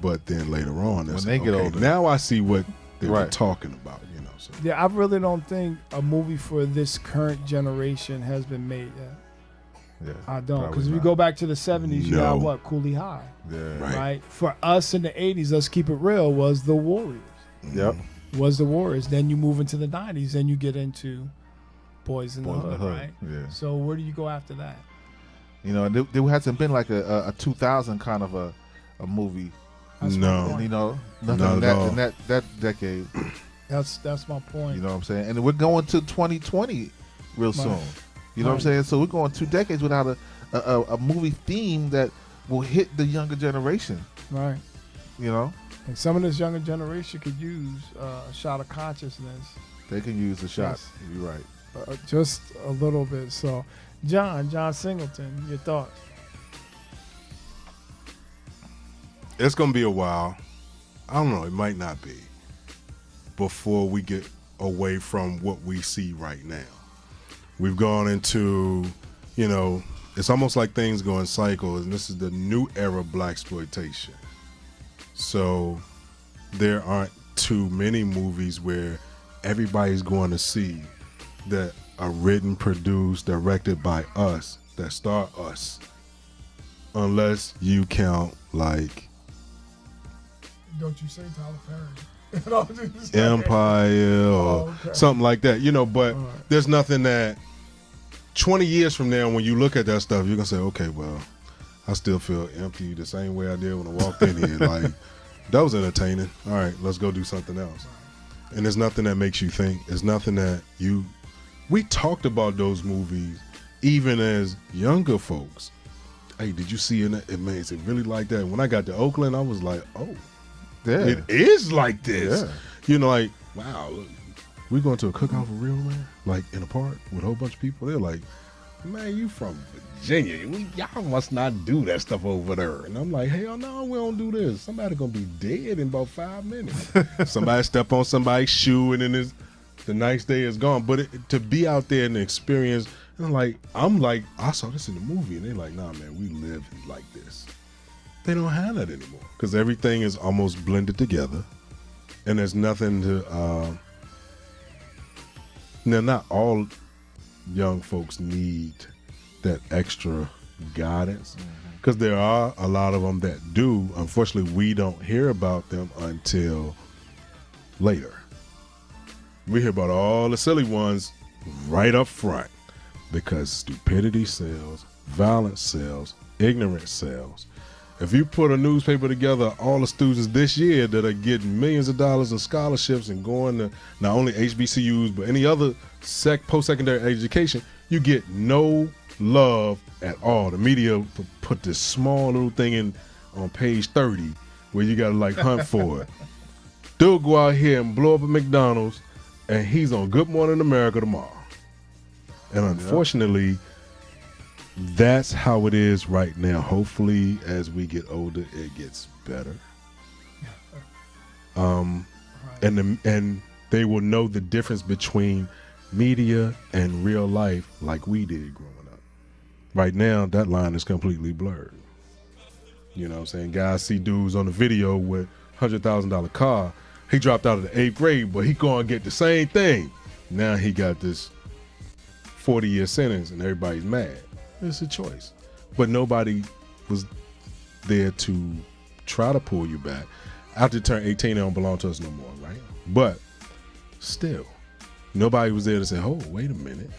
but then later on, When they get older. now I see what they were Right. talking about. So. Yeah, I really don't think a movie for this current generation has been made yet. Yeah, I don't, probably because if you not. go back to the 70s, you No. got what? Cooley High, Yeah. Right. right? For us in the 80s, let's keep it real, was The Warriors. Yep. Was The Warriors. Then you move into the 90s, then you get into Boys in the Boys in the Hood, Hood, right? yeah. So where do you go after that? You know, and there hasn't been like a 2000 kind of a movie. That's my No. point. You know, nothing Not in at all. that decade. That's my point. You know what I'm saying? And we're going to 2020 real soon. You know what I'm Right. saying? So we're going 2 decades without a movie theme that will hit the younger generation. Right. You know, And some of this younger generation could use a shot of consciousness, they can use a shot. Yes. You're right. just a little bit. So, John Singleton, your thoughts? It's gonna be a while. I don't know. It might not be before we get away from what we see right now. We've gone into, it's almost like things go in cycles, and this is the new era of blaxploitation. So there aren't too many movies where everybody's going to see that are written, produced, directed by us, that star us, unless you count like Don't you say Tyler Perry? Empire or Oh, okay. something like that, but All right. there's nothing that 20 years from now when you look at that stuff, you're gonna say, okay, well, I still feel empty the same way I did when I walked in here. Like, that was entertaining. All right, let's go do something else. And there's nothing that makes you think. There's nothing that we talked about those movies even as younger folks. Hey, did you see it? Man, is it really like that? When I got to Oakland, I was like, oh, Yeah. it is like this. Yeah. Like, wow, look, we going to a cookout for real, man? Like in a park with a whole bunch of people? They're like, man, you from Virginia. Y'all must not do that stuff over there. And I'm like, hell no, we don't do this. Somebody gonna be dead in about 5 minutes. Somebody step on somebody's shoe and then the next day is gone. But to be out there and experience, and I'm like, I saw this in the movie. And they're like, nah, man, we live like this. They don't have that anymore because everything is almost blended together, and there's nothing to. Now, not all young folks need that extra guidance because there are a lot of them that do. Unfortunately, we don't hear about them until later. We hear about all the silly ones right up front because stupidity sells, violence sells, ignorance sells. If you put a newspaper together, all the students this year that are getting millions of dollars in scholarships and going to not only HBCUs, but any other post-secondary education, you get no love at all. The media put this small little thing on page 30 where you got to hunt for it. Dude go out here and blow up a McDonald's and he's on Good Morning America tomorrow. And unfortunately, that's how it is right now. Hopefully, as we get older, it gets better. And they will know the difference between media and real life like we did growing up. Right now, that line is completely blurred. You know what I'm saying? Guys see dudes on the video with $100,000 car. He dropped out of the 8th grade, but he going to get the same thing. Now he got this 40-year sentence and everybody's mad. It's a choice. But nobody was there to try to pull you back. After you turn 18, they don't belong to us no more, right? But still, nobody was there to say, oh, wait a minute.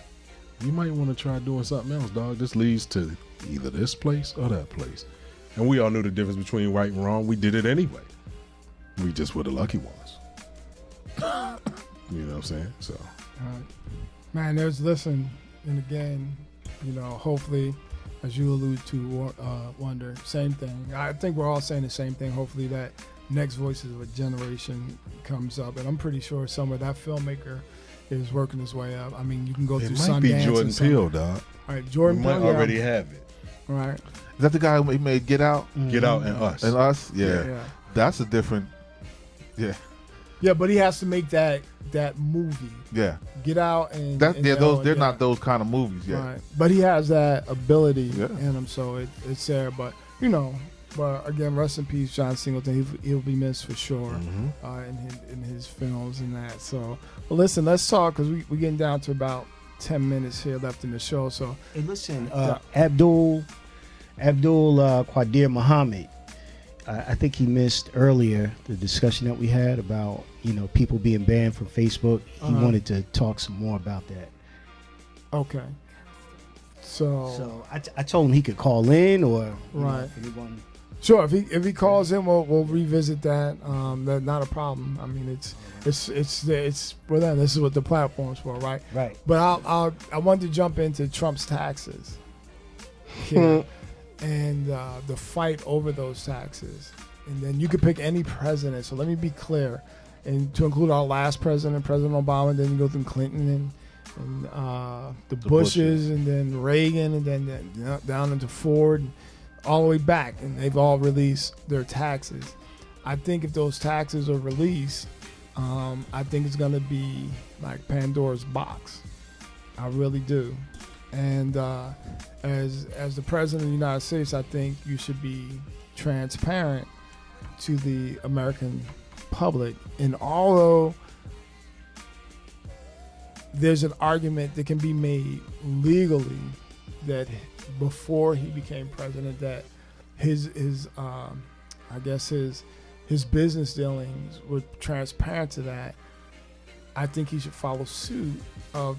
You might want to try doing something else, dog. This leads to either this place or that place. And we all knew the difference between right and wrong. We did it anyway. We just were the lucky ones. You know what I'm saying? So, Man, listen, and again, hopefully, as you allude to, Wonder, same thing. I think we're all saying the same thing. Hopefully that next Voices of a Generation comes up. And I'm pretty sure some of that filmmaker is working his way up. I mean, you can go it through might Sundance. be Jordan and Peele, dog. All right, We Jordan might Peele. already have it. All right. Is that the guy who made Get Out Get Out and Us. and Us? Yeah. Yeah. That's a different. Yeah. Yeah, but he has to make that movie. Yeah, Get out and they're not those kind of movies yet. Right. But he has that ability Yeah. in him, so it's there. But but again, rest in peace, John Singleton. He'll be missed for sure in his films and that. So, but listen, let's talk because we're getting down to about 10 minutes here left in the show. So, Hey, listen, Abdul Qadir Muhammad. I think he missed earlier the discussion that we had about people being banned from Facebook. He wanted to talk some more about that. okay. So I told him he could call in or Right. if anyone. Sure, if he calls in, we'll revisit that. That's not a problem. I mean, it's for them. This is what the platform's for, right? Right. But I wanted to jump into Trump's taxes, here, and the fight over those taxes, and then you could pick any president. So let me be clear, and to include our last president, President Obama. Then you go through Clinton and the Bushes, and then Reagan, and then down into Ford. All the way back, and they've all released their taxes. I think if those taxes are released, I think it's going to be like Pandora's box. I really do. And as the president of the United States, I think you should be transparent to the American public. And although there's an argument that can be made legally that before he became president, that his business dealings were transparent to that, I think he should follow suit of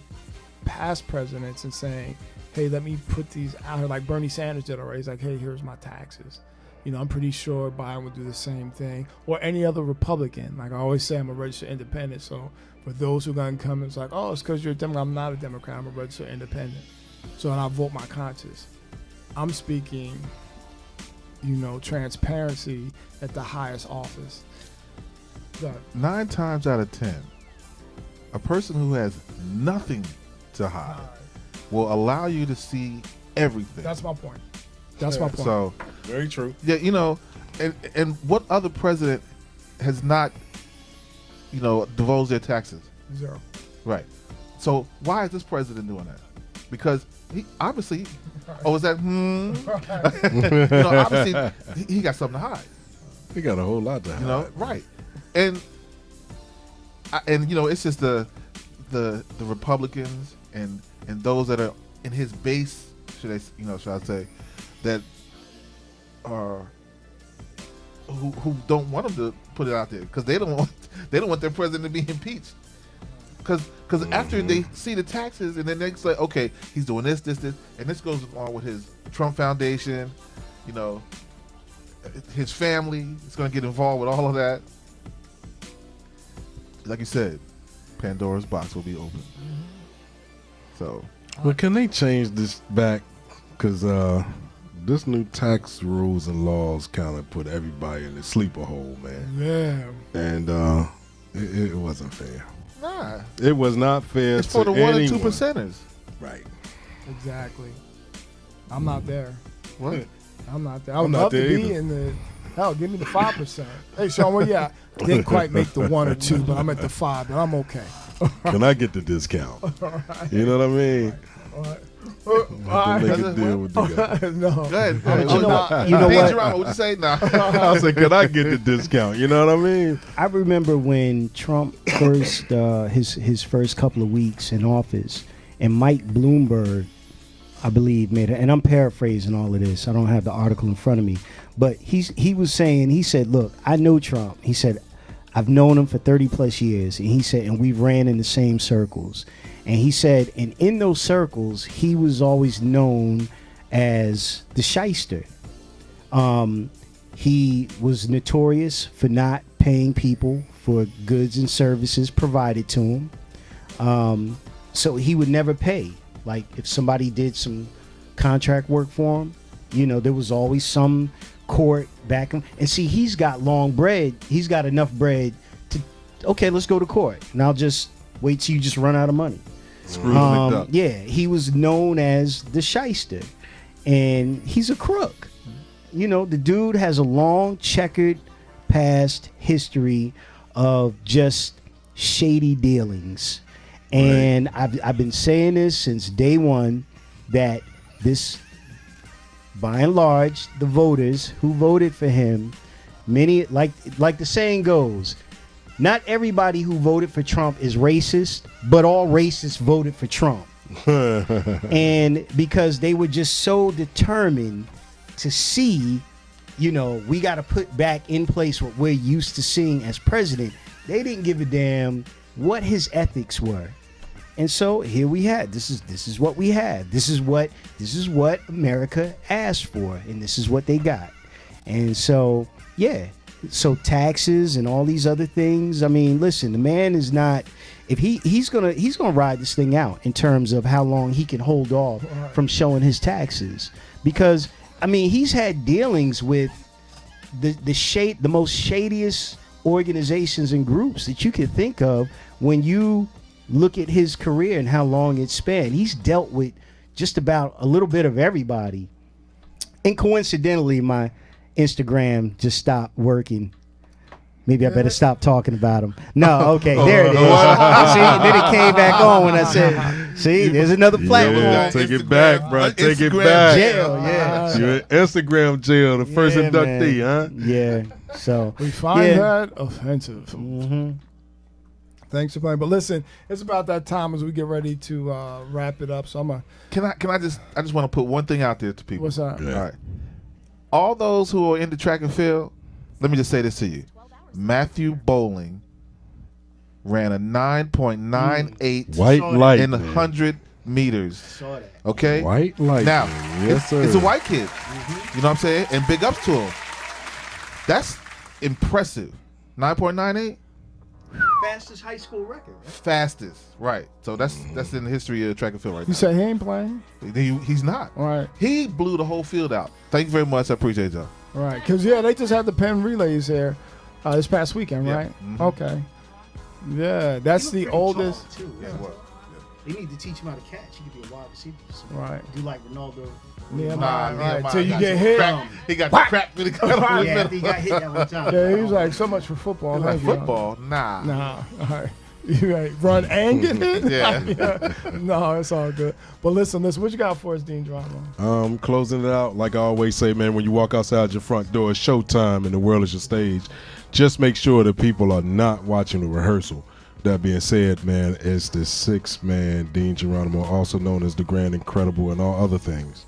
past presidents and saying, hey, let me put these out here, like Bernie Sanders did already. He's like, hey, here's my taxes. I'm pretty sure Biden would do the same thing, or any other Republican. Like I always say, I'm a registered independent. So for those who are going to come, it's like, oh, it's because you're a Democrat. I'm not a Democrat. I'm a registered independent. So and I vote my conscience. I'm speaking, transparency at the highest office. 9 times out of 10, a person who has nothing to hide will allow you to see everything. That's my point. That's my point. So, Very true. yeah, and what other president has not, divulged their taxes? Zero. Right. So why is this president doing that? Because he obviously, is that obviously he got something to hide. He got a whole lot to hide. Right. And it's just the Republicans and those that are in his base, should I say, that are who don't want him to put it out there because they don't want their president to be impeached. Because after they see the taxes and then they say, okay, he's doing this, and this goes on with his Trump Foundation, his family is going to get involved with all of that. Like you said, Pandora's box will be open. So, Well, can they change this back? Because this new tax rules and laws kind of put everybody in a sleeper hole, man. Yeah. And it wasn't fair. nah, It was not fair it's to for the 1 or 2 anyone. percenters. Right. Exactly. I'm not there. What? I'm not there. I would I'm not love to there be either. in the hell. Give me the 5%. Hey, Sean, where you at? Didn't quite make the 1 or 2, but I'm at the 5, and I'm okay. Can I get the discount? You know what I mean? All right. To make a deal with the guy. No. Go ahead. you know what? You know what? Drama, what'd you say? Nah. I said, can I get the discount? You know what I mean? I remember when Trump first his first couple of weeks in office, and Mike Bloomberg, I believe, made it. And I'm paraphrasing all of this. I don't have the article in front of me, but he said, look, I know Trump. He said, I've known him for 30 plus years, and he said, and we ran in the same circles. And he said, and in those circles, he was always known as the shyster. He was notorious for not paying people for goods and services provided to him. So he would never pay. Like if somebody did some contract work for him, there was always some court back. And see, he's got long bread. He's got enough bread to, okay, let's go to court. And I'll just wait till you just run out of money. Scrooge McDuck. Yeah, he was known as the shyster, and he's a crook. The dude has a long checkered past history of just shady dealings. And I've been saying this since day one, that this, by and large, the voters who voted for him, many, like the saying goes, not everybody who voted for Trump is racist, but all racists voted for Trump. And because they were just so determined to see, we got to put back in place what we're used to seeing as president, they didn't give a damn what his ethics were. And so here we had, this is what we had. This is what America asked for, and this is what they got. And so, yeah. So taxes and all these other things. I mean, listen, the man is not, if he's gonna ride this thing out in terms of how long he can hold off from showing his taxes. Because I mean, he's had dealings with the most shadiest organizations and groups that you can think of. When you look at his career and how long it spanned, he's dealt with just about a little bit of everybody. And coincidentally, my Instagram just stopped working. Maybe I better stop talking about him. No, okay, there it is. See, then it came back on when I said, see, there's another platform. Yeah, take it back, bro. Take it back. Jail, yeah. You're in Instagram jail, the first inductee, huh? Yeah, so. We find that offensive. Mm-hmm. Thanks for playing. But listen, it's about that time as we get ready to wrap it up. So I'm I just want to put one thing out there to people. What's that? Yeah. All right. All those who are into track and field, let me just say this to you. Matthew Bowling ran a 9.98 White light in man. 100 meters. Saw that. Okay? White light. Now, man. Yes, sir. it's a white kid. You know what I'm saying? And big ups to him. That's impressive. 9.98? Fastest high school record. Right? Fastest. Right. So that's in the history of track and field right You now. say he ain't playing? He's not. All right. He blew the whole field out. Thank you very much. I appreciate y'all. All right. Because, they just had the Penn relays there this past weekend, Yeah. right? Mhm. Okay. Yeah, that's the oldest. Too, Yeah, right? what? They need to teach him how to catch. He could be a wide receiver. Right. Do like Ronaldo. Right. Nehemiah Till you got get some hit. crack. He got the crack when he got over the Yeah, middle. he got hit that one time. Yeah, he was like, so much for football. Like Thank you. football? Nah. Nah. All right. You ain't run and get hit? Yeah. No, it's all good. But listen, what you got for us, Dean Drama? Closing it out, like I always say, man, when you walk outside your front door, it's showtime and the world is your stage. Just make sure that people are not watching the rehearsal. That being said, man, it's the 6-man Dean Geronimo, also known as the Grand Incredible and all other things.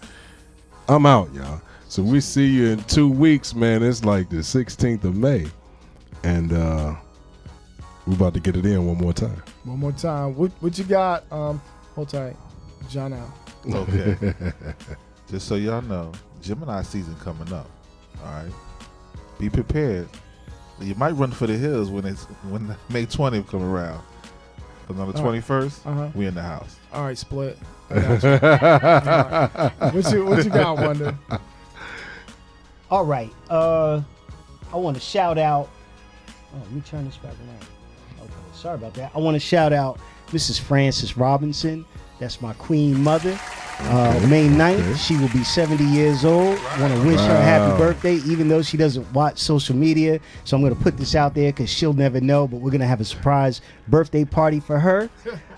I'm out, y'all. So we see you in 2 weeks, man. It's like the 16th of May. And we're about to get it in one more time. One more time. What you got? Hold tight. John out. Okay. Just so y'all know, Gemini season coming up. All right. Be prepared. You might run for the hills when May 20th come around. Because on the 21st, we in the house. All right, split. I got you. All right. What you got, Wonder? All right. I want to shout out. Oh, let me turn this back around. Okay, sorry about that. I want to shout out Mrs. Frances Robinson. That's my queen mother. May 9th, she will be 70 years old. I want to wish her a happy birthday, even though she doesn't watch social media. So I'm going to put this out there because she'll never know. But we're going to have a surprise birthday party for her.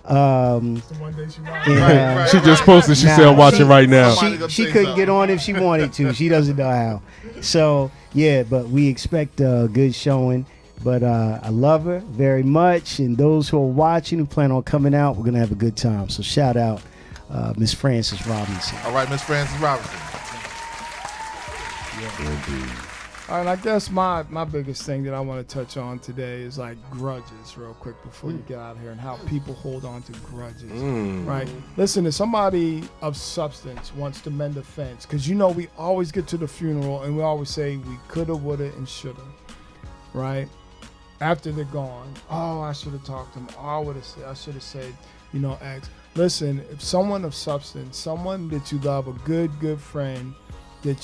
One day she She just posted. She said, "I'm watching right now." She couldn't get on if she wanted to. She doesn't know how. So yeah, but we expect a good showing. But I love her very much, and those who are watching who plan on coming out, we're gonna have a good time. So shout out Miss Frances Robinson. All right, Miss Frances Robinson. All right, I guess my biggest thing that I want to touch on today is like grudges real quick before you get out of here and how people hold on to grudges, right? Listen, if somebody of substance wants to mend a fence, because we always get to the funeral and we always say we coulda, woulda, and shoulda, right? After they're gone, oh, I should have talked to them. Oh, I should have said, X. Listen, if someone of substance, someone that you love, a good friend that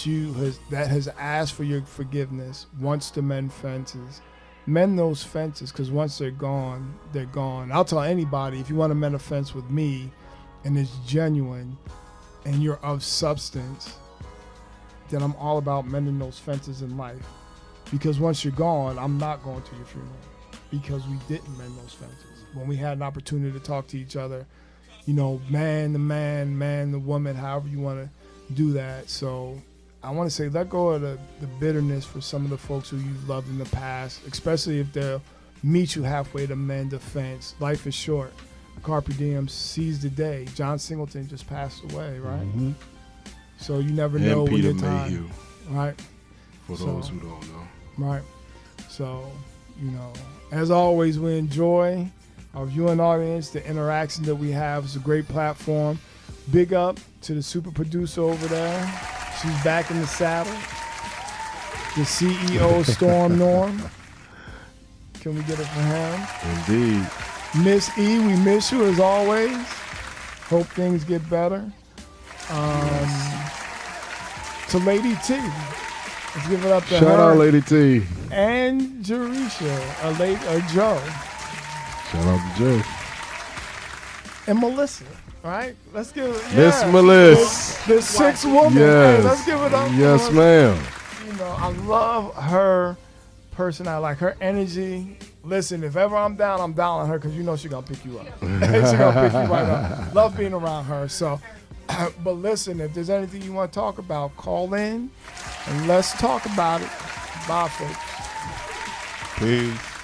has asked for your forgiveness, wants to mend fences, mend those fences, because once they're gone, they're gone. I'll tell anybody, if you want to mend a fence with me and it's genuine and you're of substance, then I'm all about mending those fences in life. Because once you're gone, I'm not going to your funeral. because we didn't mend those fences. When we had an opportunity to talk to each other, you know, man to man, man to woman, however you want to do that. So I want to say let go of the bitterness for some of the folks who you've loved in the past, especially if they'll meet you halfway to mend a fence. Life is short. Carpe diem, seize the day. John Singleton just passed away, right? Mm-hmm. So you never know when Peter your time, Mayhew, right? for So- those who don't know. Right. So, you know, as always, we enjoy our viewing audience, the interaction that we have. It's a great platform. Big up to the super producer over there. She's back in the saddle. The CEO of Storm Norm. Can we get it for him? Indeed. Miss E, we miss you as always. Hope things get better. To Lady T. Let's give it up to Shout her. out, Lady T. And Jerisha, Joe, Shout out to Joe. and Melissa. Right? Let's give it. Miss yeah. Melissa. The sixth woman. Yes. Hey, let's give it up. for Yes, her. ma'am. You know, I love her personality, like her energy. Listen, if ever I'm down on her because you know she's gonna pick you up. She's gonna pick you right up. Love being around her. So, but listen, if there's anything you want to talk about, call in and let's talk about it. Bye, folks. Peace.